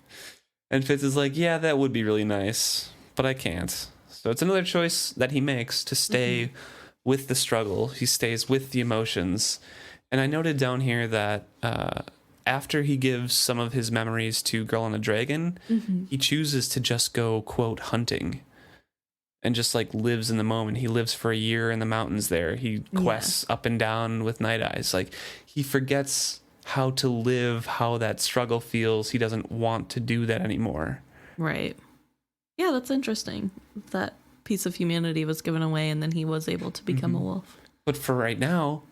Speaker 1: And Fitz is like, yeah, that would be really nice, but I can't. So it's another choice that he makes to stay with the struggle. He stays with the emotions. And I noted down here that after he gives some of his memories to Girl on a Dragon, he chooses to just go, quote, hunting. And just like lives in the moment. He lives for a year in the mountains there. He quests up and down with Night Eyes. Like he forgets how to live, how that struggle feels. He doesn't want to do that anymore. Right.
Speaker 2: Yeah, that's interesting. That piece of humanity was given away and then he was able to become a wolf.
Speaker 1: But for right now,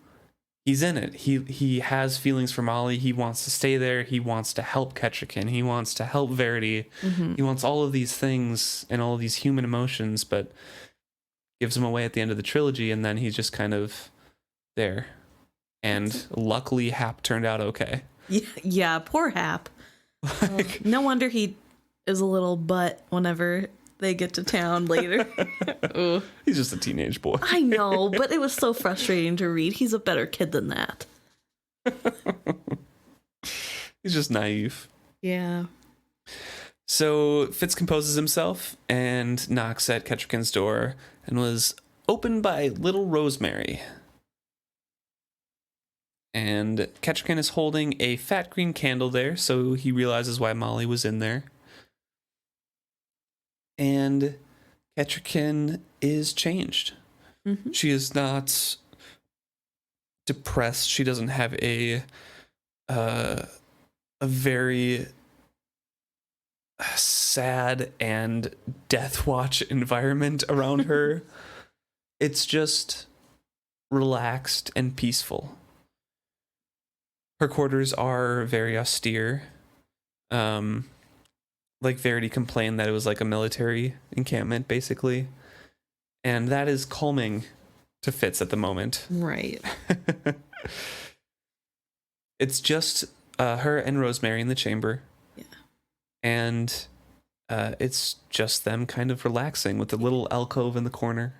Speaker 1: he's in it. He has feelings for Molly. He wants to stay there. He wants to help Kettricken. He wants to help Verity. He wants all of these things and all of these human emotions, but gives them away at the end of the trilogy, and then he's just kind of there. And luckily, Hap turned out okay.
Speaker 2: Yeah, poor Hap. No wonder he is a little butt whenever they get to town later.
Speaker 1: He's just a teenage boy.
Speaker 2: I know, but it was so frustrating to read. He's a better kid than that.
Speaker 1: He's just naive.
Speaker 2: Yeah.
Speaker 1: So Fitz composes himself and knocks at Kettricken's door and was opened by little Rosemary. And Kettricken is holding a fat green candle there, so he realizes why Molly was in there. And Kettricken is changed. She is not depressed. She doesn't have a very sad and death watch environment around her. It's just relaxed and peaceful. Her quarters are very austere. like Verity complained that it was like a military encampment, basically. And that is calming to Fitz at the moment.
Speaker 2: Right.
Speaker 1: It's just her and Rosemary in the chamber.
Speaker 2: Yeah.
Speaker 1: And it's just them kind of relaxing with the little alcove in the corner.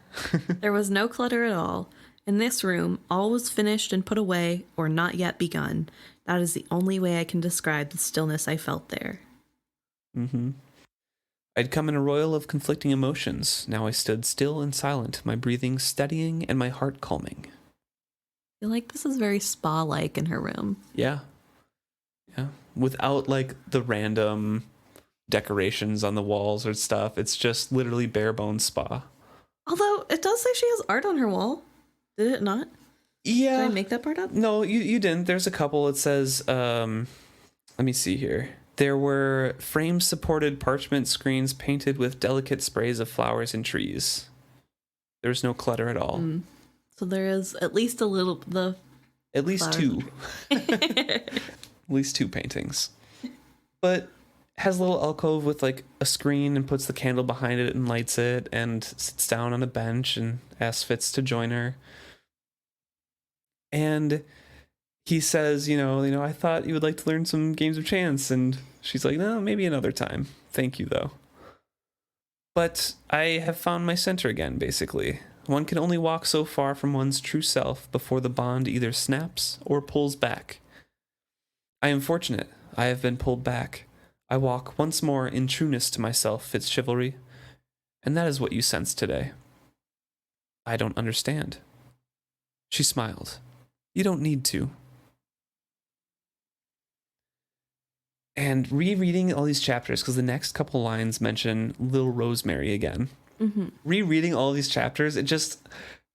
Speaker 2: There was no clutter at all. In this room, all was finished and put away or not yet begun. That is the only way I can describe the stillness I felt there.
Speaker 1: Mm-hmm. I'd come in a royal of conflicting emotions. Now I stood still and silent, my breathing steadying and my heart calming.
Speaker 2: I feel like this is very spa-like in her room.
Speaker 1: Yeah. Yeah. Without like the random decorations on the walls or stuff. It's just literally bare bones spa.
Speaker 2: Although it does say she has art on her wall. Did it not?
Speaker 1: Yeah.
Speaker 2: Did I make that part up?
Speaker 1: No, you didn't. There's a couple. It says, let me see here. There were frame-supported parchment screens painted with delicate sprays of flowers and trees. There's no clutter at all.
Speaker 2: So there is at least a little...
Speaker 1: At least two. At least two paintings. But has a little alcove with like a screen and puts the candle behind it and lights it and sits down on a bench and asks Fitz to join her. And he says, you know, I thought you would like to learn some games of chance. And she's like, no, maybe another time. Thank you, though. But I have found my center again, basically. One can only walk so far from one's true self before the bond either snaps or pulls back. I am fortunate. I have been pulled back. I walk once more in trueness to myself, FitzChivalry. And that is what you sense today. I don't understand. She smiled. You don't need to. And rereading all these chapters, because the next couple lines mention little Rosemary again.
Speaker 2: Mm-hmm.
Speaker 1: Rereading all these chapters, it just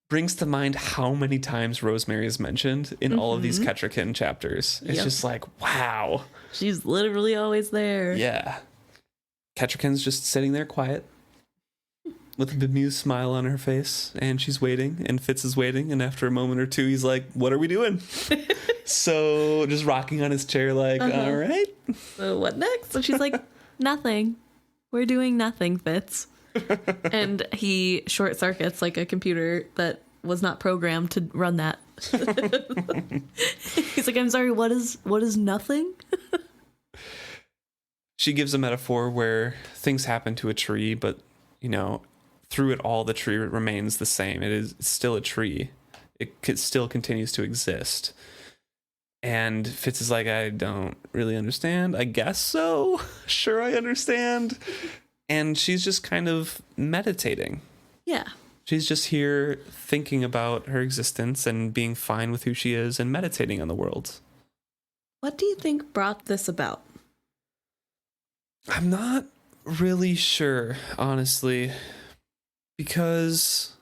Speaker 1: brings to mind how many times Rosemary is mentioned in all of these Kettricken chapters. It's just like, wow.
Speaker 2: She's literally always there.
Speaker 1: Yeah. Kettricken's just sitting there quiet with a bemused smile on her face, and she's waiting, and Fitz is waiting, and after a moment or two, he's like, what are we doing? So just rocking on his chair like, all right.
Speaker 2: So what next? And she's like, nothing. We're doing nothing, Fitz. And he short circuits like a computer that was not programmed to run that. He's like, I'm sorry, what is nothing?
Speaker 1: She gives a metaphor where things happen to a tree, but, you know, through it all, the tree remains the same. It's still a tree. It still continues to exist. And Fitz is like, I don't really understand. I guess so. Sure, I understand. And she's just kind of meditating.
Speaker 2: Yeah.
Speaker 1: She's just here thinking about her existence and being fine with who she is and meditating on the world.
Speaker 2: What do you think brought this about?
Speaker 1: I'm not really sure, honestly, because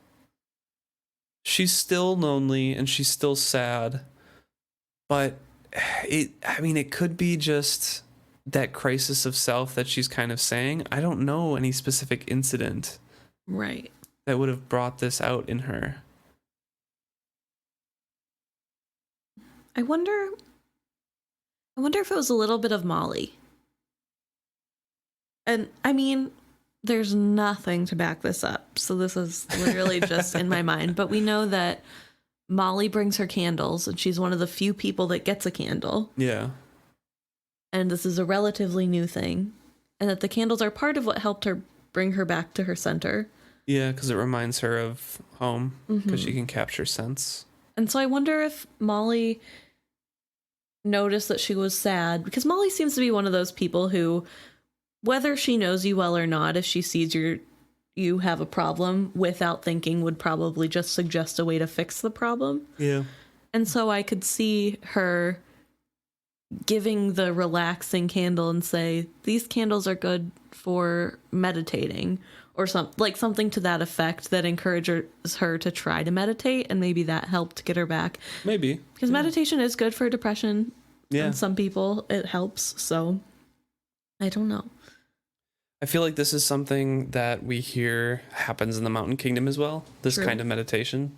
Speaker 1: she's still lonely and she's still sad, but it could be just that crisis of self that she's kind of saying. I don't know any specific incident
Speaker 2: Right.
Speaker 1: that would have brought this out in her.
Speaker 2: I wonder if it was a little bit of Molly. And I mean, there's nothing to back this up, so this is literally just in my mind. But we know that Molly brings her candles, and she's one of the few people that gets a candle.
Speaker 1: Yeah.
Speaker 2: And this is a relatively new thing. And that the candles are part of what helped her bring her back to her center.
Speaker 1: Yeah, because it reminds her of home, because she can capture scents.
Speaker 2: And so I wonder if Molly noticed that she was sad, because Molly seems to be one of those people who, whether she knows you well or not, if she sees you have a problem without thinking, would probably just suggest a way to fix the problem.
Speaker 1: Yeah.
Speaker 2: And so I could see her giving the relaxing candle and say, these candles are good for meditating, or something to that effect that encourages her to try to meditate, and maybe that helped get her back.
Speaker 1: Maybe.
Speaker 2: Because meditation is good for depression.
Speaker 1: Yeah.
Speaker 2: And some people it helps, so I don't know.
Speaker 1: I feel like this is something that we hear happens in the Mountain Kingdom as well, this
Speaker 2: True.
Speaker 1: kind of meditation,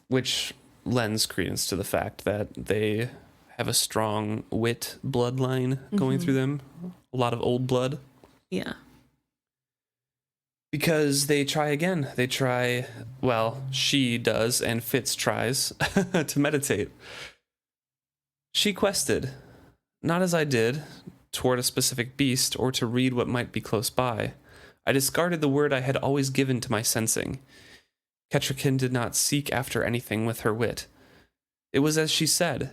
Speaker 1: which lends credence to the fact that they have a strong wit bloodline going through them, a lot of old blood.
Speaker 2: Yeah.
Speaker 1: Because they try again. They try, well, she does, and Fitz tries to meditate. She quested, not as I did, toward a specific beast or to read what might be close by. I discarded the word I had always given to my sensing. Kettricken did not seek after anything with her wit. It was as she said,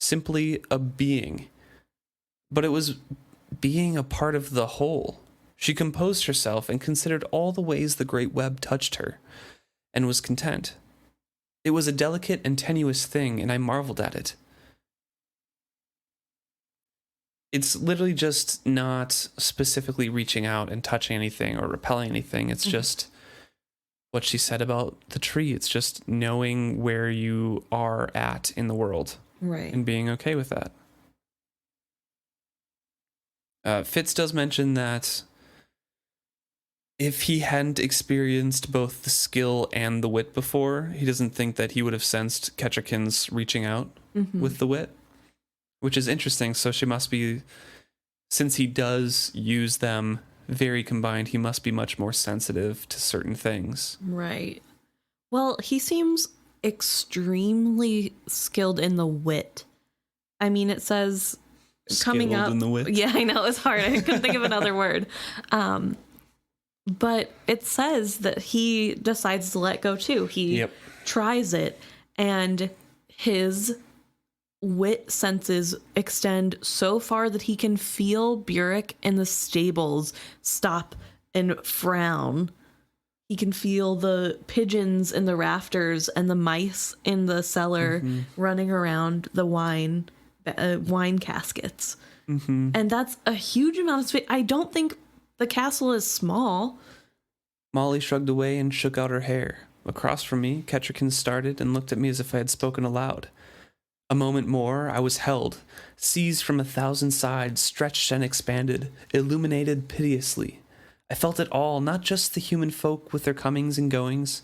Speaker 1: simply a being. But it was being a part of the whole. She composed herself and considered all the ways the great web touched her, and was content. It was a delicate and tenuous thing, and I marveled at it. It's literally just not specifically reaching out and touching anything or repelling anything. It's just what she said about the tree. It's just knowing where you are at in the world.
Speaker 2: Right.
Speaker 1: And being okay with that. Fitz does mention that if he hadn't experienced both the skill and the wit before, he doesn't think that he would have sensed Kettricken's reaching out with the wit, which is interesting. So she must be, since he does use them very combined, he must be much more sensitive to certain things.
Speaker 2: Right. Well, he seems extremely skilled in the wit. I mean, it says coming
Speaker 1: Skilled
Speaker 2: up
Speaker 1: in the wit.
Speaker 2: Yeah, I know, it's hard. I couldn't think of another word. But it says that he decides to let go too. He tries it, and his wit senses extend so far that he can feel Burek in the stables stop and frown. He can feel the pigeons in the rafters and the mice in the cellar running around the wine caskets. And that's a huge amount of space. I don't think the castle is small.
Speaker 1: Molly shrugged away and shook out her hair. Across from me, Kettricken started and looked at me as if I had spoken aloud. A moment more, I was held, seized from 1,000 sides, stretched and expanded, illuminated piteously. I felt it all, not just the human folk with their comings and goings,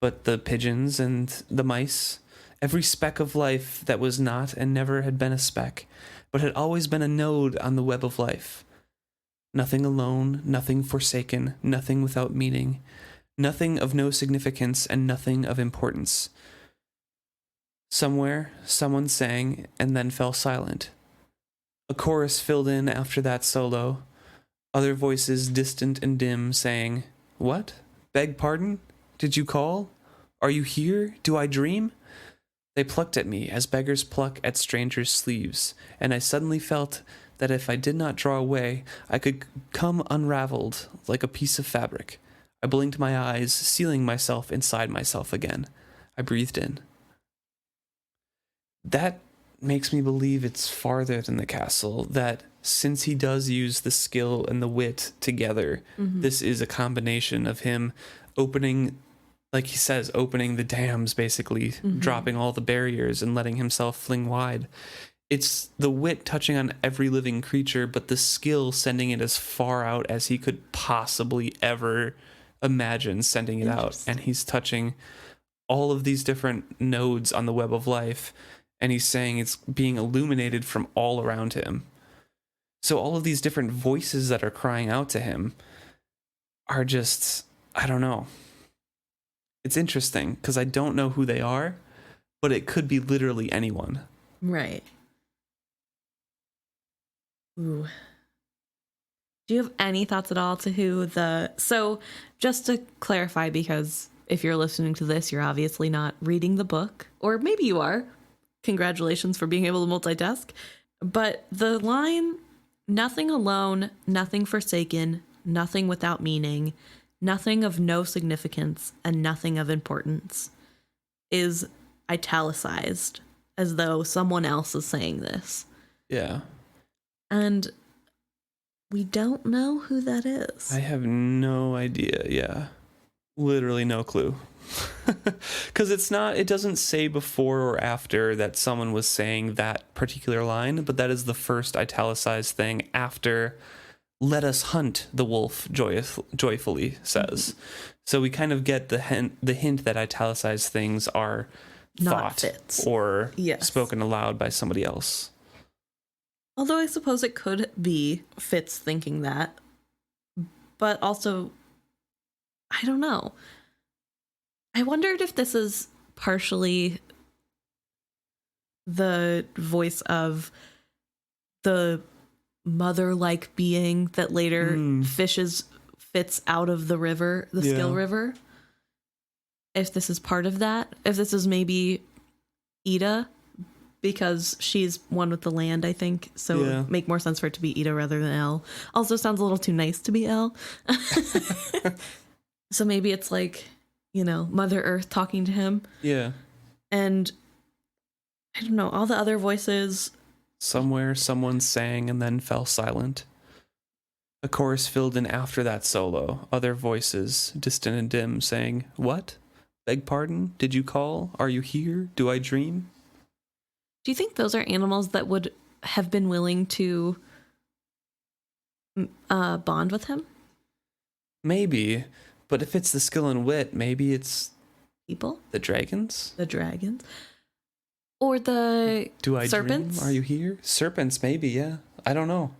Speaker 1: but the pigeons and the mice, every speck of life that was not and never had been a speck, but had always been a node on the web of life. Nothing alone, nothing forsaken, nothing without meaning, nothing of no significance, and nothing of importance. Somewhere, someone sang and then fell silent. A chorus filled in after that solo. Other voices, distant and dim, saying, "What? Beg pardon? Did you call? Are you here? Do I dream?" They plucked at me as beggars pluck at strangers' sleeves, and I suddenly felt that if I did not draw away, I could come unraveled like a piece of fabric. I blinked my eyes, sealing myself inside myself again. I breathed in. That makes me believe it's farther than the castle, that since he does use the skill and the wit together, this is a combination of him opening, like he says, opening the dams, basically, dropping all the barriers and letting himself fling wide. It's the wit touching on every living creature, but the skill sending it as far out as he could possibly ever imagine sending it out. And he's touching all of these different nodes on the web of life, and he's saying it's being illuminated from all around him. So all of these different voices that are crying out to him are just, I don't know. It's interesting because I don't know who they are, but it could be literally anyone.
Speaker 2: Right. Ooh. Do you have any thoughts at all to who so just to clarify, because if you're listening to this, you're obviously not reading the book, or maybe you are. Congratulations for being able to multitask. But the line, nothing alone, nothing forsaken, nothing without meaning, nothing of no significance, and nothing of importance, is italicized as though someone else is saying this.
Speaker 1: Yeah. And
Speaker 2: we don't know who that is.
Speaker 1: I have no idea. Yeah. Literally no clue. Because it doesn't say before or after that someone was saying that particular line, but that is the first italicized thing after "let us hunt," the wolf joyfully says. So we kind of get the hint that italicized things are
Speaker 2: not
Speaker 1: thought
Speaker 2: Fitz.
Speaker 1: or spoken aloud by somebody else.
Speaker 2: Although I suppose it could be Fitz thinking that. But also, I don't know. I wondered if this is partially the voice of the mother-like being that later fishes Fitz out of the river, the Skill River. If this is part of that. If this is maybe Ida, because she's one with the land, I think. So it would make more sense for it to be Ida rather than Elle. Also sounds a little too nice to be Elle. So maybe it's like, you know, Mother Earth talking to him.
Speaker 1: Yeah.
Speaker 2: And I don't know, all the other voices.
Speaker 1: Somewhere someone sang and then fell silent. A chorus filled in after that solo. Other voices, distant and dim, saying, "What? Beg pardon? Did you call? Are you here? Do I dream?"
Speaker 2: Do you think those are animals that would have been willing to bond with him?
Speaker 1: Maybe, but if it's the skill and wit, maybe it's
Speaker 2: people,
Speaker 1: the dragons,
Speaker 2: or the
Speaker 1: do I
Speaker 2: serpents?
Speaker 1: Dream? Are you here? Serpents, maybe. Yeah, I don't know.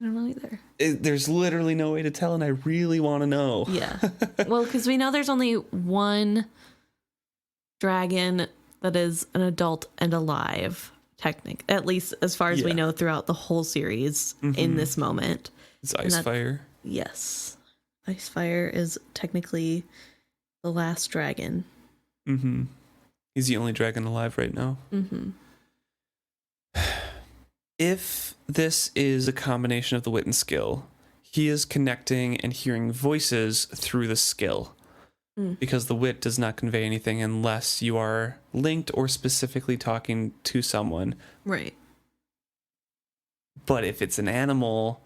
Speaker 2: I don't know either.
Speaker 1: There's literally no way to tell, and I really want to know.
Speaker 2: Yeah, well, because we know there's only one dragon that is an adult and alive, at least as far as we know throughout the whole series in this moment.
Speaker 1: It's Icefire.
Speaker 2: Yes. Icefire is technically the last dragon.
Speaker 1: Mm-hmm. He's the only dragon alive right now.
Speaker 2: Mm-hmm.
Speaker 1: If this is a combination of the wit and skill, he is connecting and hearing voices through the skill. Because the wit does not convey anything unless you are linked or specifically talking to someone.
Speaker 2: Right.
Speaker 1: But if it's an animal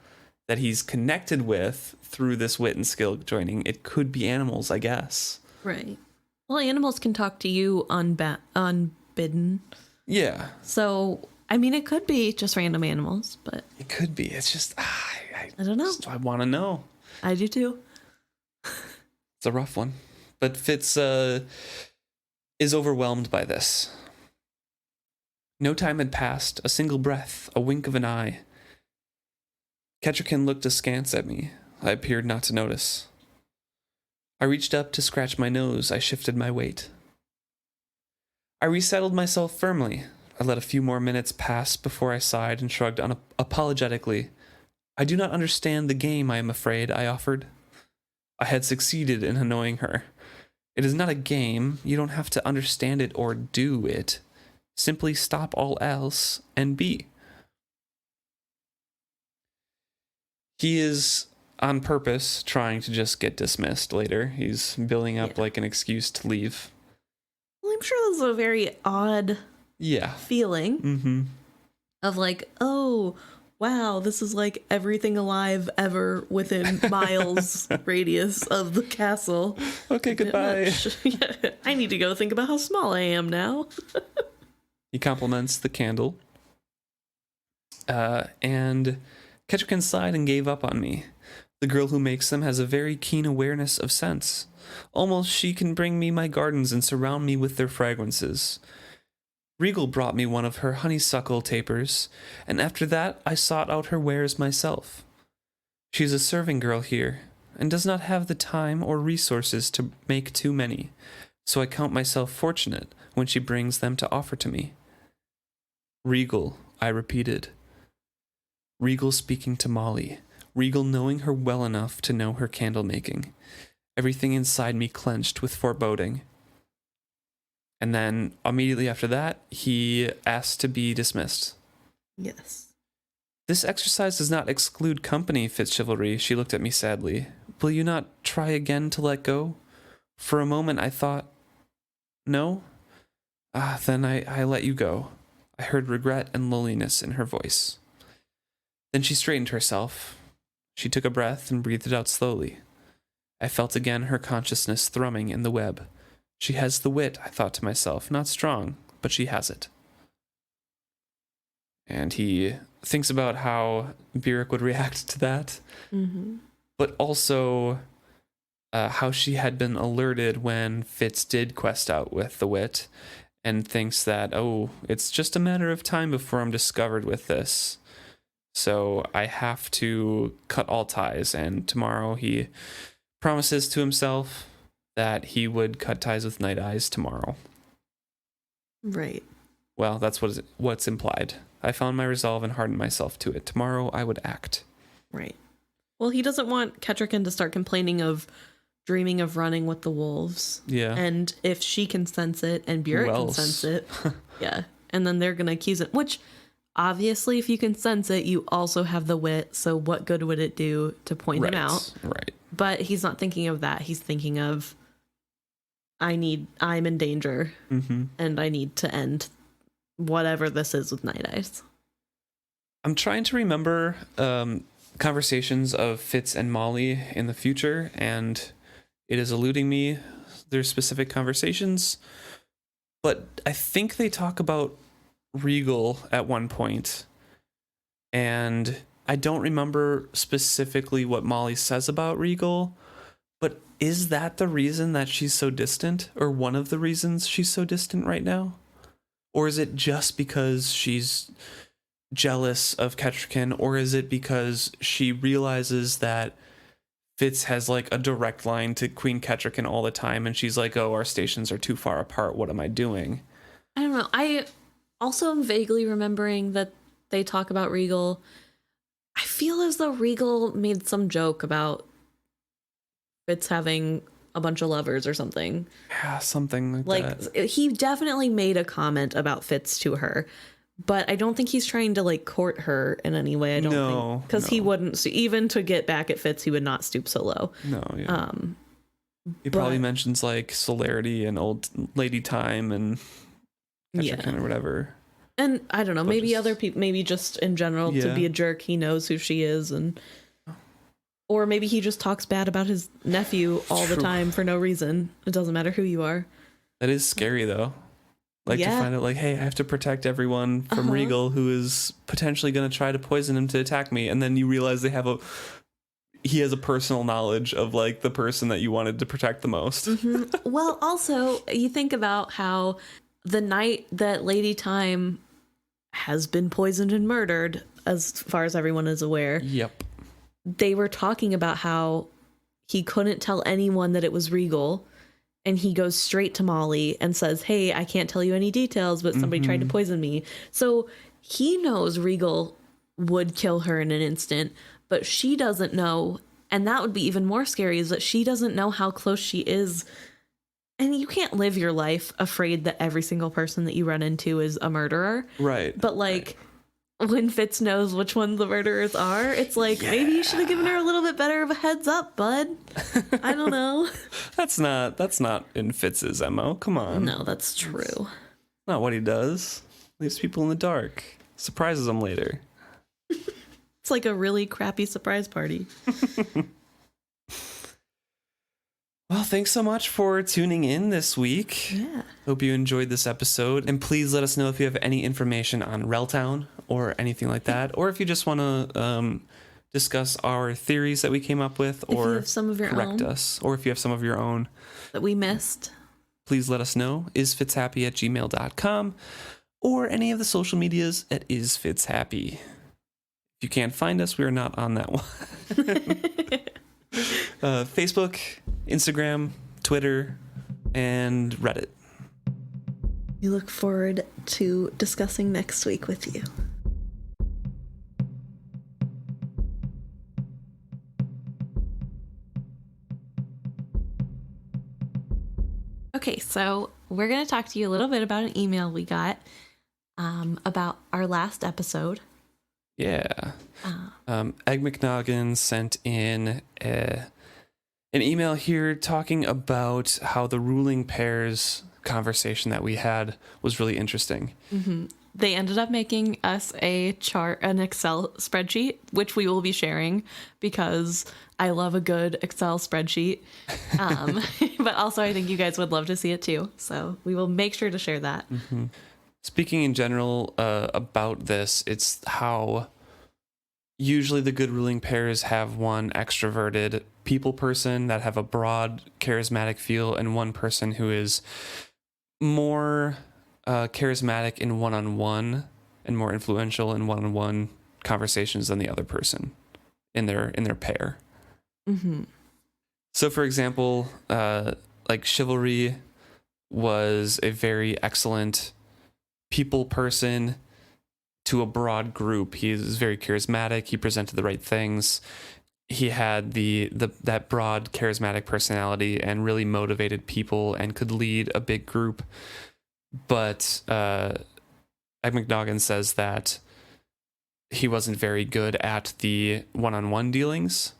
Speaker 1: that he's connected with through this wit and skill joining, it could be animals, I guess.
Speaker 2: Right. Well, animals can talk to you unbidden.
Speaker 1: Yeah.
Speaker 2: So, I mean, it could be just random animals, but...
Speaker 1: It could be. It's just... I
Speaker 2: don't know.
Speaker 1: I want to know.
Speaker 2: I do too.
Speaker 1: It's a rough one. But Fitz is overwhelmed by this. No time had passed, a single breath, a wink of an eye. Kettricken looked askance at me. I appeared not to notice. I reached up to scratch my nose. I shifted my weight. I resettled myself firmly. I let a few more minutes pass before I sighed and shrugged apologetically. "I do not understand the game, I am afraid," I offered. I had succeeded in annoying her. It is not a game. You don't have to understand it or do it. Simply stop all else and be. He is on purpose trying to just get dismissed later. He's building up like an excuse to leave.
Speaker 2: Well, I'm sure this is a very odd feeling of like, oh, wow, this is like everything alive ever within miles radius of the castle.
Speaker 1: Okay, goodbye.
Speaker 2: Yeah, I need to go think about how small I am now.
Speaker 1: He compliments the candle. And Kettricken sighed and gave up on me. The girl who makes them has a very keen awareness of scents. Almost she can bring me my gardens and surround me with their fragrances. Regal brought me one of her honeysuckle tapers, and after that I sought out her wares myself. She is a serving girl here, and does not have the time or resources to make too many, so I count myself fortunate when she brings them to offer to me. Regal, I repeated. Regal speaking to Molly, Regal knowing her well enough to know her candle making. Everything inside me clenched with foreboding. And then, immediately after that, he asked to be dismissed.
Speaker 2: Yes.
Speaker 1: "This exercise does not exclude company, FitzChivalry," she looked at me sadly. "Will you not try again to let go?" For a moment I thought, no? Then I let you go. I heard regret and loneliness in her voice. Then she straightened herself. She took a breath and breathed it out slowly. I felt again her consciousness thrumming in the web. She has the wit, I thought to myself. Not strong, but she has it. And he thinks about how Byrrc would react to that, but also how she had been alerted when Fitz did quest out with the wit, and thinks that, oh, it's just a matter of time before I'm discovered with this. So I have to cut all ties. And tomorrow he promises to himself that he would cut ties with Night Eyes tomorrow.
Speaker 2: Right.
Speaker 1: Well, that's what's implied. I found my resolve and hardened myself to it. Tomorrow I would act.
Speaker 2: Right. Well, he doesn't want Kettricken to start complaining of dreaming of running with the wolves.
Speaker 1: Yeah.
Speaker 2: And if she can sense it and Burek can sense it, yeah. And then they're going to accuse it, which obviously if you can sense it, you also have the wit. So what good would it do to point him out?
Speaker 1: Right.
Speaker 2: But he's not thinking of that. He's thinking of, I'm in danger and I need to end whatever this is with Night Eyes.
Speaker 1: I'm trying to remember conversations of Fitz and Molly in the future, and it is eluding me. There's specific conversations, but I think they talk about Regal at one point, and I don't remember specifically what Molly says about Regal, but is that the reason that she's so distant, or one of the reasons she's so distant right now? Or is it just because she's jealous of Kettricken, or is it because she realizes that Fitz has like a direct line to Queen Kettricken all the time, and she's like, oh, our stations are too far apart, what am I doing?
Speaker 2: I don't know. I also am vaguely remembering that they talk about Regal. I feel as though Regal made some joke about Fitz having a bunch of lovers or something.
Speaker 1: Yeah, something like that.
Speaker 2: He definitely made a comment about Fitz to her, but I don't think he's trying to like court her in any way. I don't think, because he wouldn't, even to get back at Fitz, he would not stoop so low.
Speaker 1: No, yeah. He probably mentions like Celerity and Old Lady Time and Kettricken or whatever.
Speaker 2: And I don't know, maybe other people, maybe just in general to be a jerk, he knows who she is, and or maybe he just talks bad about his nephew all the time for no reason. It doesn't matter who you are.
Speaker 1: That is scary though. Like to find out like, hey, I have to protect everyone from Regal, who is potentially going to try to poison him to attack me. And then you realize he has a personal knowledge of like the person that you wanted to protect the most.
Speaker 2: Well, also you think about how the night that Lady Time has been poisoned and murdered, as far as everyone is aware.
Speaker 1: Yep.
Speaker 2: They were talking about how he couldn't tell anyone that it was Regal, and he goes straight to Molly and says, hey, I can't tell you any details, but somebody tried to poison me. So he knows Regal would kill her in an instant, but she doesn't know. And that would be even more scary, is that she doesn't know how close she is. And you can't live your life afraid that every single person that you run into is a murderer.
Speaker 1: Right.
Speaker 2: But like, when Fitz knows which ones the murderers are, it's like, maybe you should have given her a little bit better of a heads up, bud. I don't know.
Speaker 1: That's not in Fitz's MO. Come on.
Speaker 2: No, that's true.
Speaker 1: Not what he does. Leaves people in the dark. Surprises them later.
Speaker 2: It's like a really crappy surprise party.
Speaker 1: Well, thanks so much for tuning in this week.
Speaker 2: Yeah.
Speaker 1: Hope you enjoyed this episode. And please let us know if you have any information on Reltown or anything like that. Or if you just want to discuss our theories that we came up with, or
Speaker 2: if you have some of your
Speaker 1: correct
Speaker 2: own
Speaker 1: us. Or if you have some of your own
Speaker 2: that we missed,
Speaker 1: please let us know. isfitzhappy@gmail.com, or any of the social medias at isfitzhappy. If you can't find us, we are not on that one. Facebook, Instagram, Twitter, and Reddit.
Speaker 2: We look forward to discussing next week with you. Okay, so we're going to talk to you a little bit about an email we got about our last episode.
Speaker 1: Yeah. Egg McNoggin sent in an email here talking about how the ruling pairs conversation that we had was really interesting.
Speaker 2: They ended up making us an Excel spreadsheet, which we will be sharing because I love a good Excel spreadsheet. But also I think you guys would love to see it too. So we will make sure to share that.
Speaker 1: Speaking in general about this, it's how usually the good ruling pairs have one extroverted people person that have a broad charismatic feel, and one person who is more charismatic in one-on-one and more influential in one-on-one conversations than the other person in their pair.
Speaker 2: Mm-hmm.
Speaker 1: So, for example, like Chivalry was a very excellent people person to a broad group. He was very charismatic. He presented the right things. He had that broad charismatic personality and really motivated people and could lead a big group. But McNaughton says that he wasn't very good at the one-on-one dealings.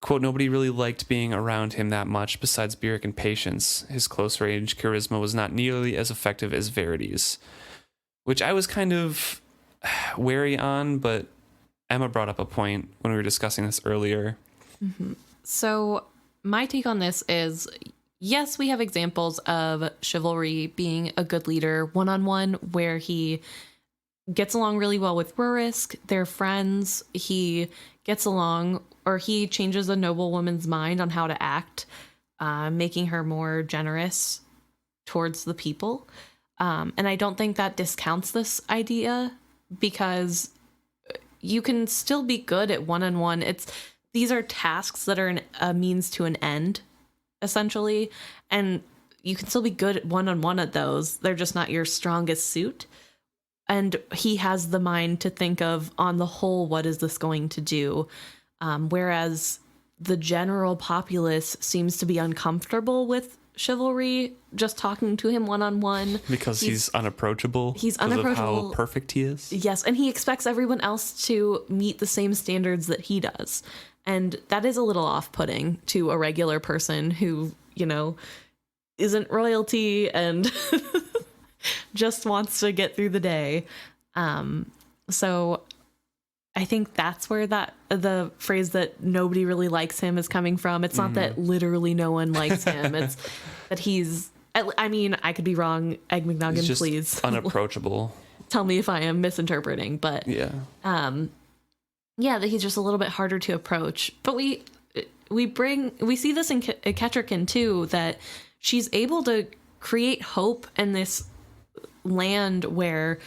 Speaker 1: Quote, nobody really liked being around him that much besides Beric and Patience. His close-range charisma was not nearly as effective as Verity's, which I was kind of wary on, but Emma brought up a point when we were discussing this earlier.
Speaker 3: Mm-hmm. So my take on this is, yes, we have examples of Chivalry being a good leader one-on-one where he gets along really well with Rurisk. They're friends. He gets along, or he changes a noble woman's mind on how to act, making her more generous towards the people. And I don't think that discounts this idea, because you can still be good at one-on-one. These are tasks that are a means to an end, essentially, and you can still be good at one-on-one at those. They're just not your strongest suit. And he has the mind to think of, on the whole, what is this going to do? Whereas the general populace seems to be uncomfortable with Chivalry, just talking to him one-on-one.
Speaker 1: Because he's unapproachable.
Speaker 2: He's
Speaker 1: unapproachable.
Speaker 2: unapproachable.
Speaker 1: Of how perfect he is.
Speaker 2: Yes, and he expects everyone else to meet the same standards that he does. And that is a little off-putting to a regular person who, isn't royalty and just wants to get through the day. So I think that's where the phrase that nobody really likes him is coming from. It's not that literally no one likes him. It's that he's, I mean, I could be wrong. Egg McNuggan,
Speaker 1: He's just
Speaker 2: please.
Speaker 1: unapproachable.
Speaker 2: Tell me if I am misinterpreting, but
Speaker 1: Yeah.
Speaker 2: that he's just a little bit harder to approach. But we see this in Kettricken too, that she's able to create hope in this land where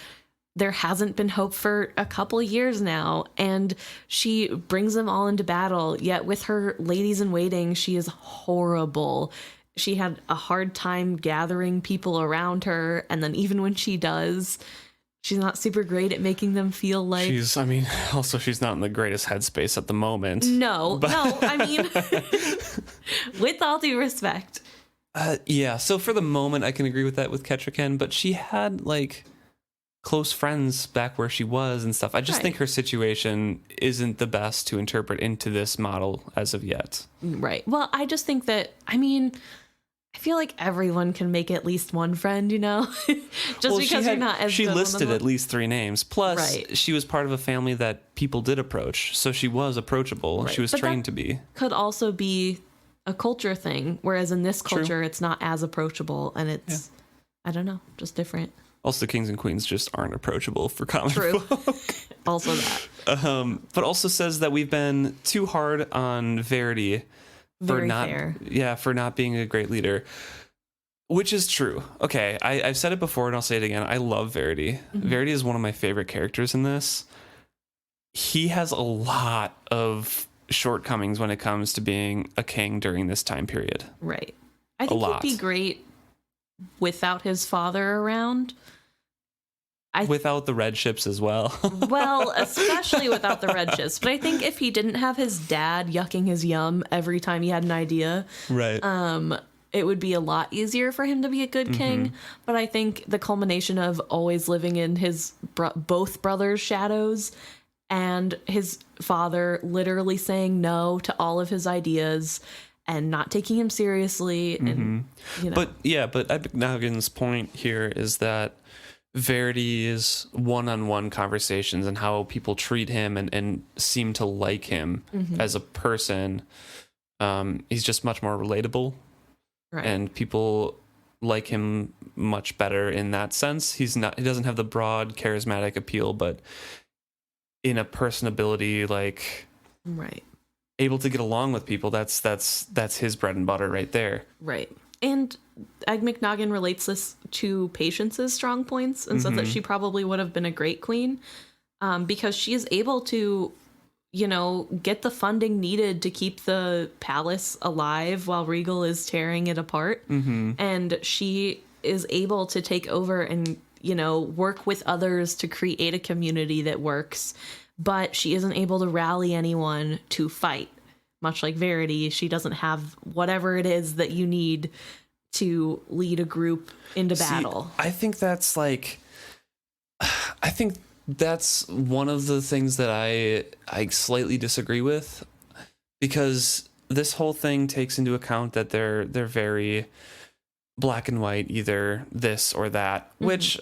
Speaker 2: there hasn't been hope for a couple years now, and she brings them all into battle. Yet with her ladies in waiting, she is horrible. She had a hard time gathering people around her, and then even when she does, she's not super great at making them feel like...
Speaker 1: she's not in the greatest headspace at the moment.
Speaker 2: No, I mean, with all due respect.
Speaker 1: Yeah, so for the moment, I can agree with that with Kettricken, but she had, close friends back where she was and stuff. I just think her situation isn't the best to interpret into this model as of yet.
Speaker 2: Right. Well, I just think that, I feel like everyone can make at least one friend, because you're not as
Speaker 1: she
Speaker 2: good
Speaker 1: listed at least 3 names. Plus, she was part of a family that people did approach, so she was approachable. Right. She was trained to be.
Speaker 2: Could also be a culture thing, whereas in this culture, it's not as approachable, and it's, I don't know, just different.
Speaker 1: Also, kings and queens just aren't approachable for common folk.
Speaker 2: Also that.
Speaker 1: But also says that we've been too hard on Verity for not being a great leader, which is true. Okay, I've said it before and I'll say it again. I love Verity. Mm-hmm. Verity is one of my favorite characters in this. He has a lot of shortcomings when it comes to being a king during this time period.
Speaker 2: Right. I think he'd be great without his father around.
Speaker 1: Without the red ships as well.
Speaker 2: Well, especially without the red ships. But I think if he didn't have his dad yucking his yum every time he had an idea,
Speaker 1: right,
Speaker 2: it would be a lot easier for him to be a good king. But I think the culmination of always living in his both brothers' shadows and his father literally saying no to all of his ideas and not taking him seriously. And,
Speaker 1: But McNuggan's point here is that Verity's one-on-one conversations and how people treat him and seem to like him as a person, he's just much more relatable. Right. And people like him much better in that sense. He doesn't have the broad charismatic appeal, but in a personability, able to get along with people, that's his bread and butter right there.
Speaker 2: Right. And Egg McNuggan relates this to Patience's strong points and says that she probably would have been a great queen.
Speaker 3: because she is able to, get the funding needed to keep the palace alive while Regal is tearing it apart.
Speaker 1: Mm-hmm.
Speaker 3: And she is able to take over and, work with others to create a community that works. But she isn't able to rally anyone to fight. Much like Verity, she doesn't have whatever it is that you need to lead a group into battle.
Speaker 1: I think that's one of the things that I slightly disagree with, because this whole thing takes into account that they're very black and white, either this or that, which,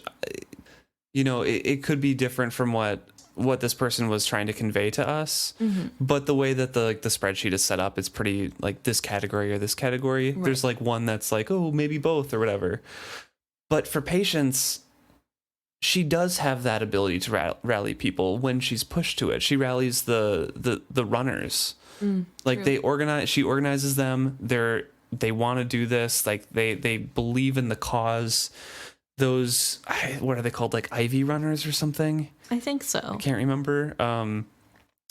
Speaker 1: it could be different from what this person was trying to convey to us. But the way that the spreadsheet is set up, it's pretty like this category or this category. Right. There's like one that's like, oh, maybe both or whatever. But for Patience, she does have that ability to rally people when she's pushed to it. She rallies the runners. True. She organizes them. They want to do this. Like they believe in the cause. Those, what are they called? Like Ivy runners or something?
Speaker 3: I think so.
Speaker 1: I can't remember.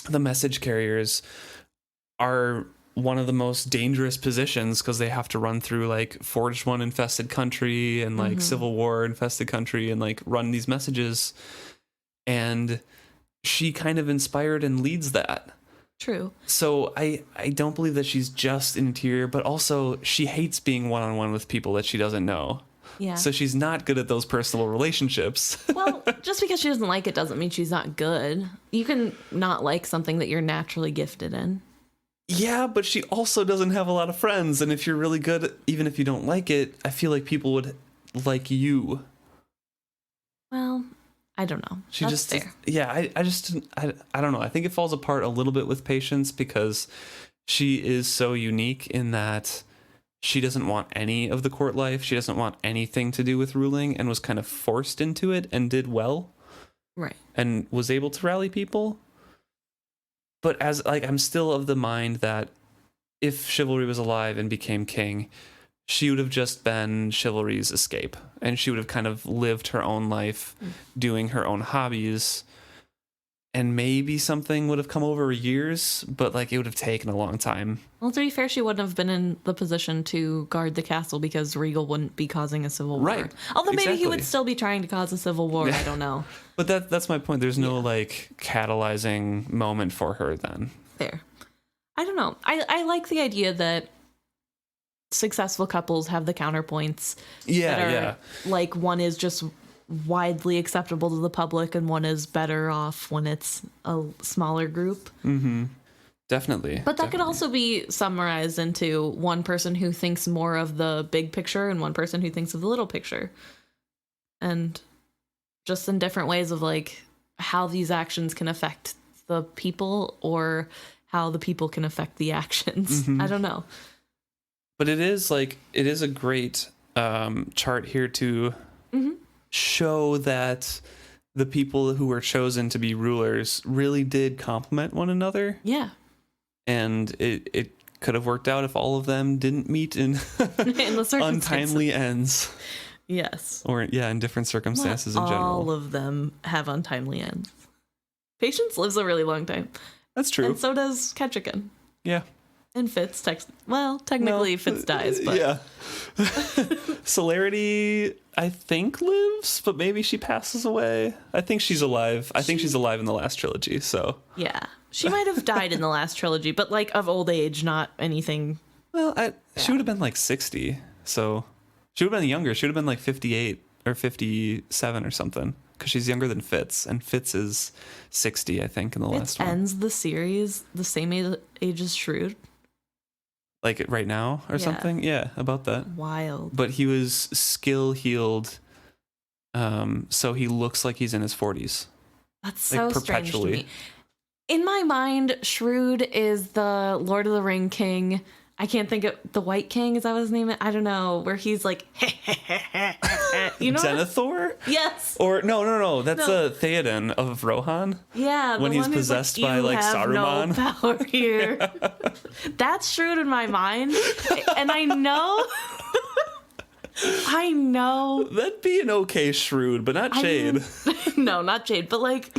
Speaker 1: The message carriers are one of the most dangerous positions because they have to run through like Forged One infested country and like Civil War infested country and like run these messages. And she kind of inspired and leads that.
Speaker 3: True.
Speaker 1: So I don't believe that she's just interior, but also she hates being one-on-one with people that she doesn't know.
Speaker 3: Yeah.
Speaker 1: So she's not good at those personal relationships.
Speaker 3: Well, just because she doesn't like it doesn't mean she's not good. You can not like something that you're naturally gifted in.
Speaker 1: Yeah, but she also doesn't have a lot of friends. And if you're really good, even if you don't like it, I feel like people would like you.
Speaker 3: Well, I don't know.
Speaker 1: She
Speaker 3: That's
Speaker 1: just,
Speaker 3: fair.
Speaker 1: Yeah, I don't know. I think it falls apart a little bit with Patience because she is so unique in that she doesn't want any of the court life. She doesn't want anything to do with ruling and was kind of forced into it and did well.
Speaker 3: Right.
Speaker 1: And was able to rally people. But I'm still of the mind that if Chivalry was alive and became king, she would have just been Chivalry's escape. And she would have kind of lived her own life, doing her own hobbies. And maybe something would have come over years, but like it would have taken a long time.
Speaker 3: Well, to be fair, she wouldn't have been in the position to guard the castle because Regal wouldn't be causing a civil war.
Speaker 1: Right.
Speaker 3: Although maybe he would still be trying to cause a civil war. Yeah. I don't know.
Speaker 1: But that's my point. There's no like catalyzing moment for her then.
Speaker 3: Fair. I don't know. I like the idea that successful couples have the counterpoints.
Speaker 1: Yeah,
Speaker 3: that are,
Speaker 1: yeah.
Speaker 3: Like one is just widely acceptable to the public and one is better off when it's a smaller group.
Speaker 1: Mm-hmm. Definitely.
Speaker 3: But that could also be summarized into one person who thinks more of the big picture and one person who thinks of the little picture. And just in different ways of like how these actions can affect the people or how the people can affect the actions. I don't know.
Speaker 1: But it is a great chart here to show that the people who were chosen to be rulers really did complement one another.
Speaker 3: Yeah.
Speaker 1: And it could have worked out if all of them didn't meet in,
Speaker 3: in the
Speaker 1: untimely ends.
Speaker 3: Yes.
Speaker 1: Or, in different circumstances in general.
Speaker 3: All of them have untimely ends. Patience lives a really long time.
Speaker 1: That's true.
Speaker 3: And so does Kettricken.
Speaker 1: Yeah.
Speaker 3: And Fitz, technically Fitz dies, but...
Speaker 1: Yeah. Celerity, I think, lives, but maybe she passes away. I think she's alive. I think she's alive in the last trilogy, so...
Speaker 3: Yeah. She might have died in the last trilogy, but, like, of old age, not anything...
Speaker 1: Well, she would have been, like, 60, so... She would have been younger. She would have been, like, 58 or 57 or something, because she's younger than Fitz, and Fitz is 60, I think, in the last one.
Speaker 3: Fitz ends the series the same age as Shrewd.
Speaker 1: Like right now or something? Yeah, about that.
Speaker 3: Wild.
Speaker 1: But he was skill healed, so he looks like he's in his 40s.
Speaker 3: That's so strange to me. In my mind, Shrewd is the Lord of the Ring king. I can't think of the White King. Is that what his name is? I don't know. Where he's like, you know,
Speaker 1: Denethor?
Speaker 3: Yes.
Speaker 1: Or no. That's Theoden of Rohan.
Speaker 3: Yeah,
Speaker 1: when he's possessed by like Saruman.
Speaker 3: No power here. Yeah. That's Shrewd in my mind, and I know.
Speaker 1: That'd be an okay Shrewd, but not Jade.
Speaker 3: No, not Jade. But like,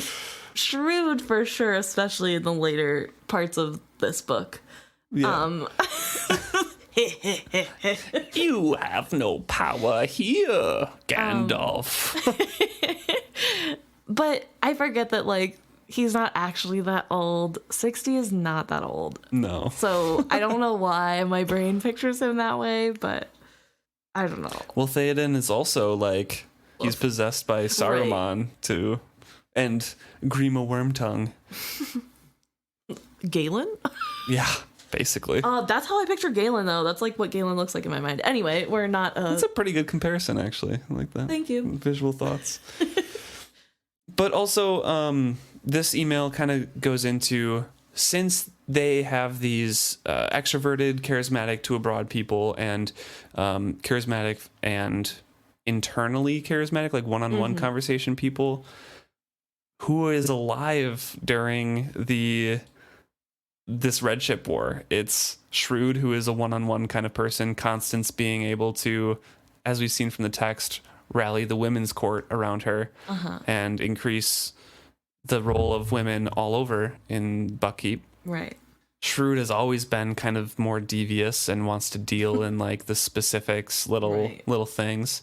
Speaker 2: Shrewd for sure, especially in the later parts of this book.
Speaker 1: Yeah. You have no power here, Gandalf.
Speaker 2: But I forget that, like, he's not actually that old. 60 is not that old.
Speaker 1: No.
Speaker 2: So I don't know why my brain pictures him that way, but I don't know.
Speaker 1: Well, Theoden is also, like, he's possessed by Saruman, too. And Grima Wormtongue.
Speaker 2: Galen?
Speaker 1: Yeah, basically.
Speaker 2: That's how I picture Galen, though. That's, like, what Galen looks like in my mind. Anyway, we're not...
Speaker 1: That's a pretty good comparison, actually. I like that.
Speaker 2: Thank you.
Speaker 1: Visual thoughts. But also, this email kind of goes into, since they have these extroverted, charismatic to abroad people, and charismatic and internally charismatic, like one-on-one conversation people, who is alive during this Red Ship War? It's Shrewd, who is a one-on-one kind of person, Constance being able to, as we've seen from the text, rally the women's court around her and increase the role of women all over in Buckkeep.
Speaker 2: Right.
Speaker 1: Shrewd has always been kind of more devious and wants to deal in like the specifics, little things,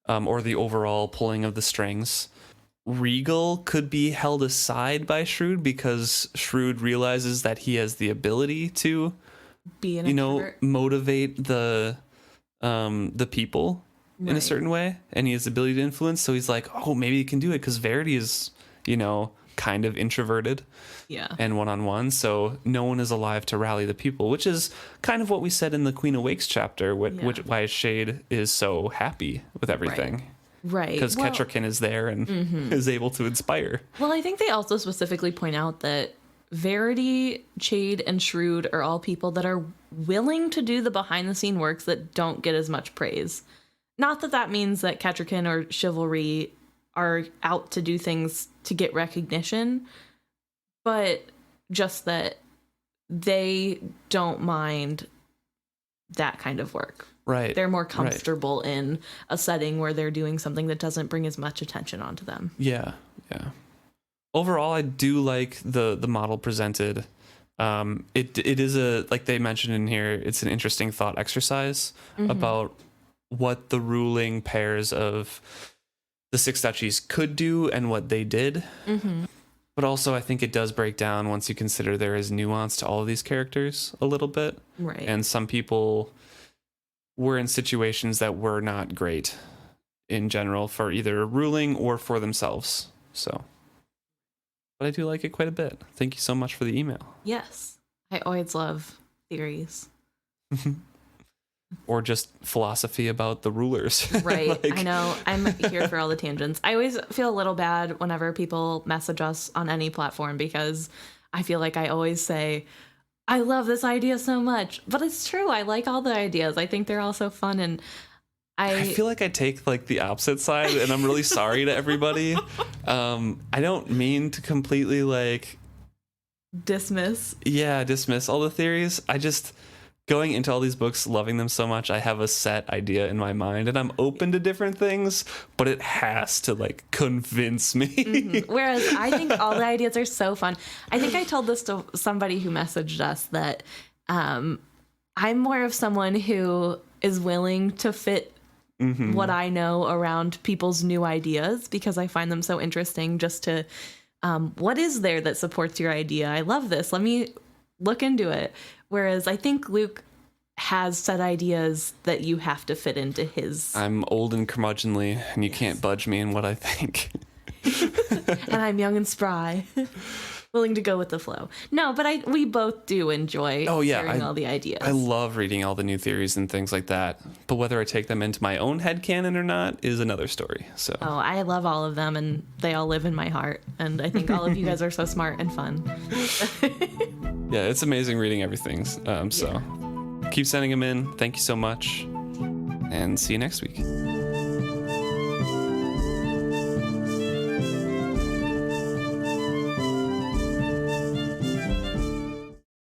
Speaker 1: or the overall pulling of the strings. Regal could be held aside by Shrewd because Shrewd realizes that he has the ability to
Speaker 2: Be an introvert.
Speaker 1: motivate the people in a certain way, and he has the ability to influence. So he's like, oh, maybe he can do it because Verity is, kind of introverted and one-on-one. So no one is alive to rally the people, which is kind of what we said in the Queen Awakes chapter, which why Shade is so happy with everything.
Speaker 2: Right.
Speaker 1: Because Kettricken is there and is able to inspire.
Speaker 2: Well, I think they also specifically point out that Verity, Chade, and Shrewd are all people that are willing to do the behind-the-scene works that don't get as much praise. Not that that means that Kettricken or Chivalry are out to do things to get recognition, but just that they don't mind that kind of work.
Speaker 1: Right.
Speaker 2: They're more comfortable in a setting where they're doing something that doesn't bring as much attention onto them.
Speaker 1: Yeah. Overall, I do like the model presented. It is like they mentioned in here, it's an interesting thought exercise about what the ruling pairs of the Six Duchies could do and what they did. But also, I think it does break down once you consider there is nuance to all of these characters a little bit.
Speaker 2: Right.
Speaker 1: And some people were in situations that were not great in general for either ruling or for themselves. So, but I do like it quite a bit. Thank you so much for the email.
Speaker 2: Yes. I always love theories.
Speaker 1: Or just philosophy about the rulers.
Speaker 2: Right. I know. I'm here for all the tangents. I always feel a little bad whenever people message us on any platform because I feel like I always say, I love this idea so much. But it's true. I like all the ideas. I think they're all so fun. And I
Speaker 1: feel like I take like the opposite side and I'm really sorry to everybody. I don't mean to completely like
Speaker 2: dismiss
Speaker 1: all the theories. I just... Going into all these books, loving them so much, I have a set idea in my mind and I'm open to different things, but it has to like convince me.
Speaker 2: Whereas I think all the ideas are so fun. I think I told this to somebody who messaged us that I'm more of someone who is willing to fit what I know around people's new ideas because I find them so interesting just to, what is there that supports your idea? I love this. Let me look into it. Whereas I think Luke has set ideas that you have to fit into his...
Speaker 1: I'm old and curmudgeonly, and you can't budge me in what I think.
Speaker 2: And I'm young and spry, willing to go with the flow. No, but we both do enjoy hearing all the ideas.
Speaker 1: I love reading all the new theories and things like that. But whether I take them into my own headcanon or not is another story. So.
Speaker 2: Oh, I love all of them, and they all live in my heart. And I think all of you guys are so smart and fun.
Speaker 1: Yeah, it's amazing reading everything. So keep sending them in. Thank you so much. And see you next week.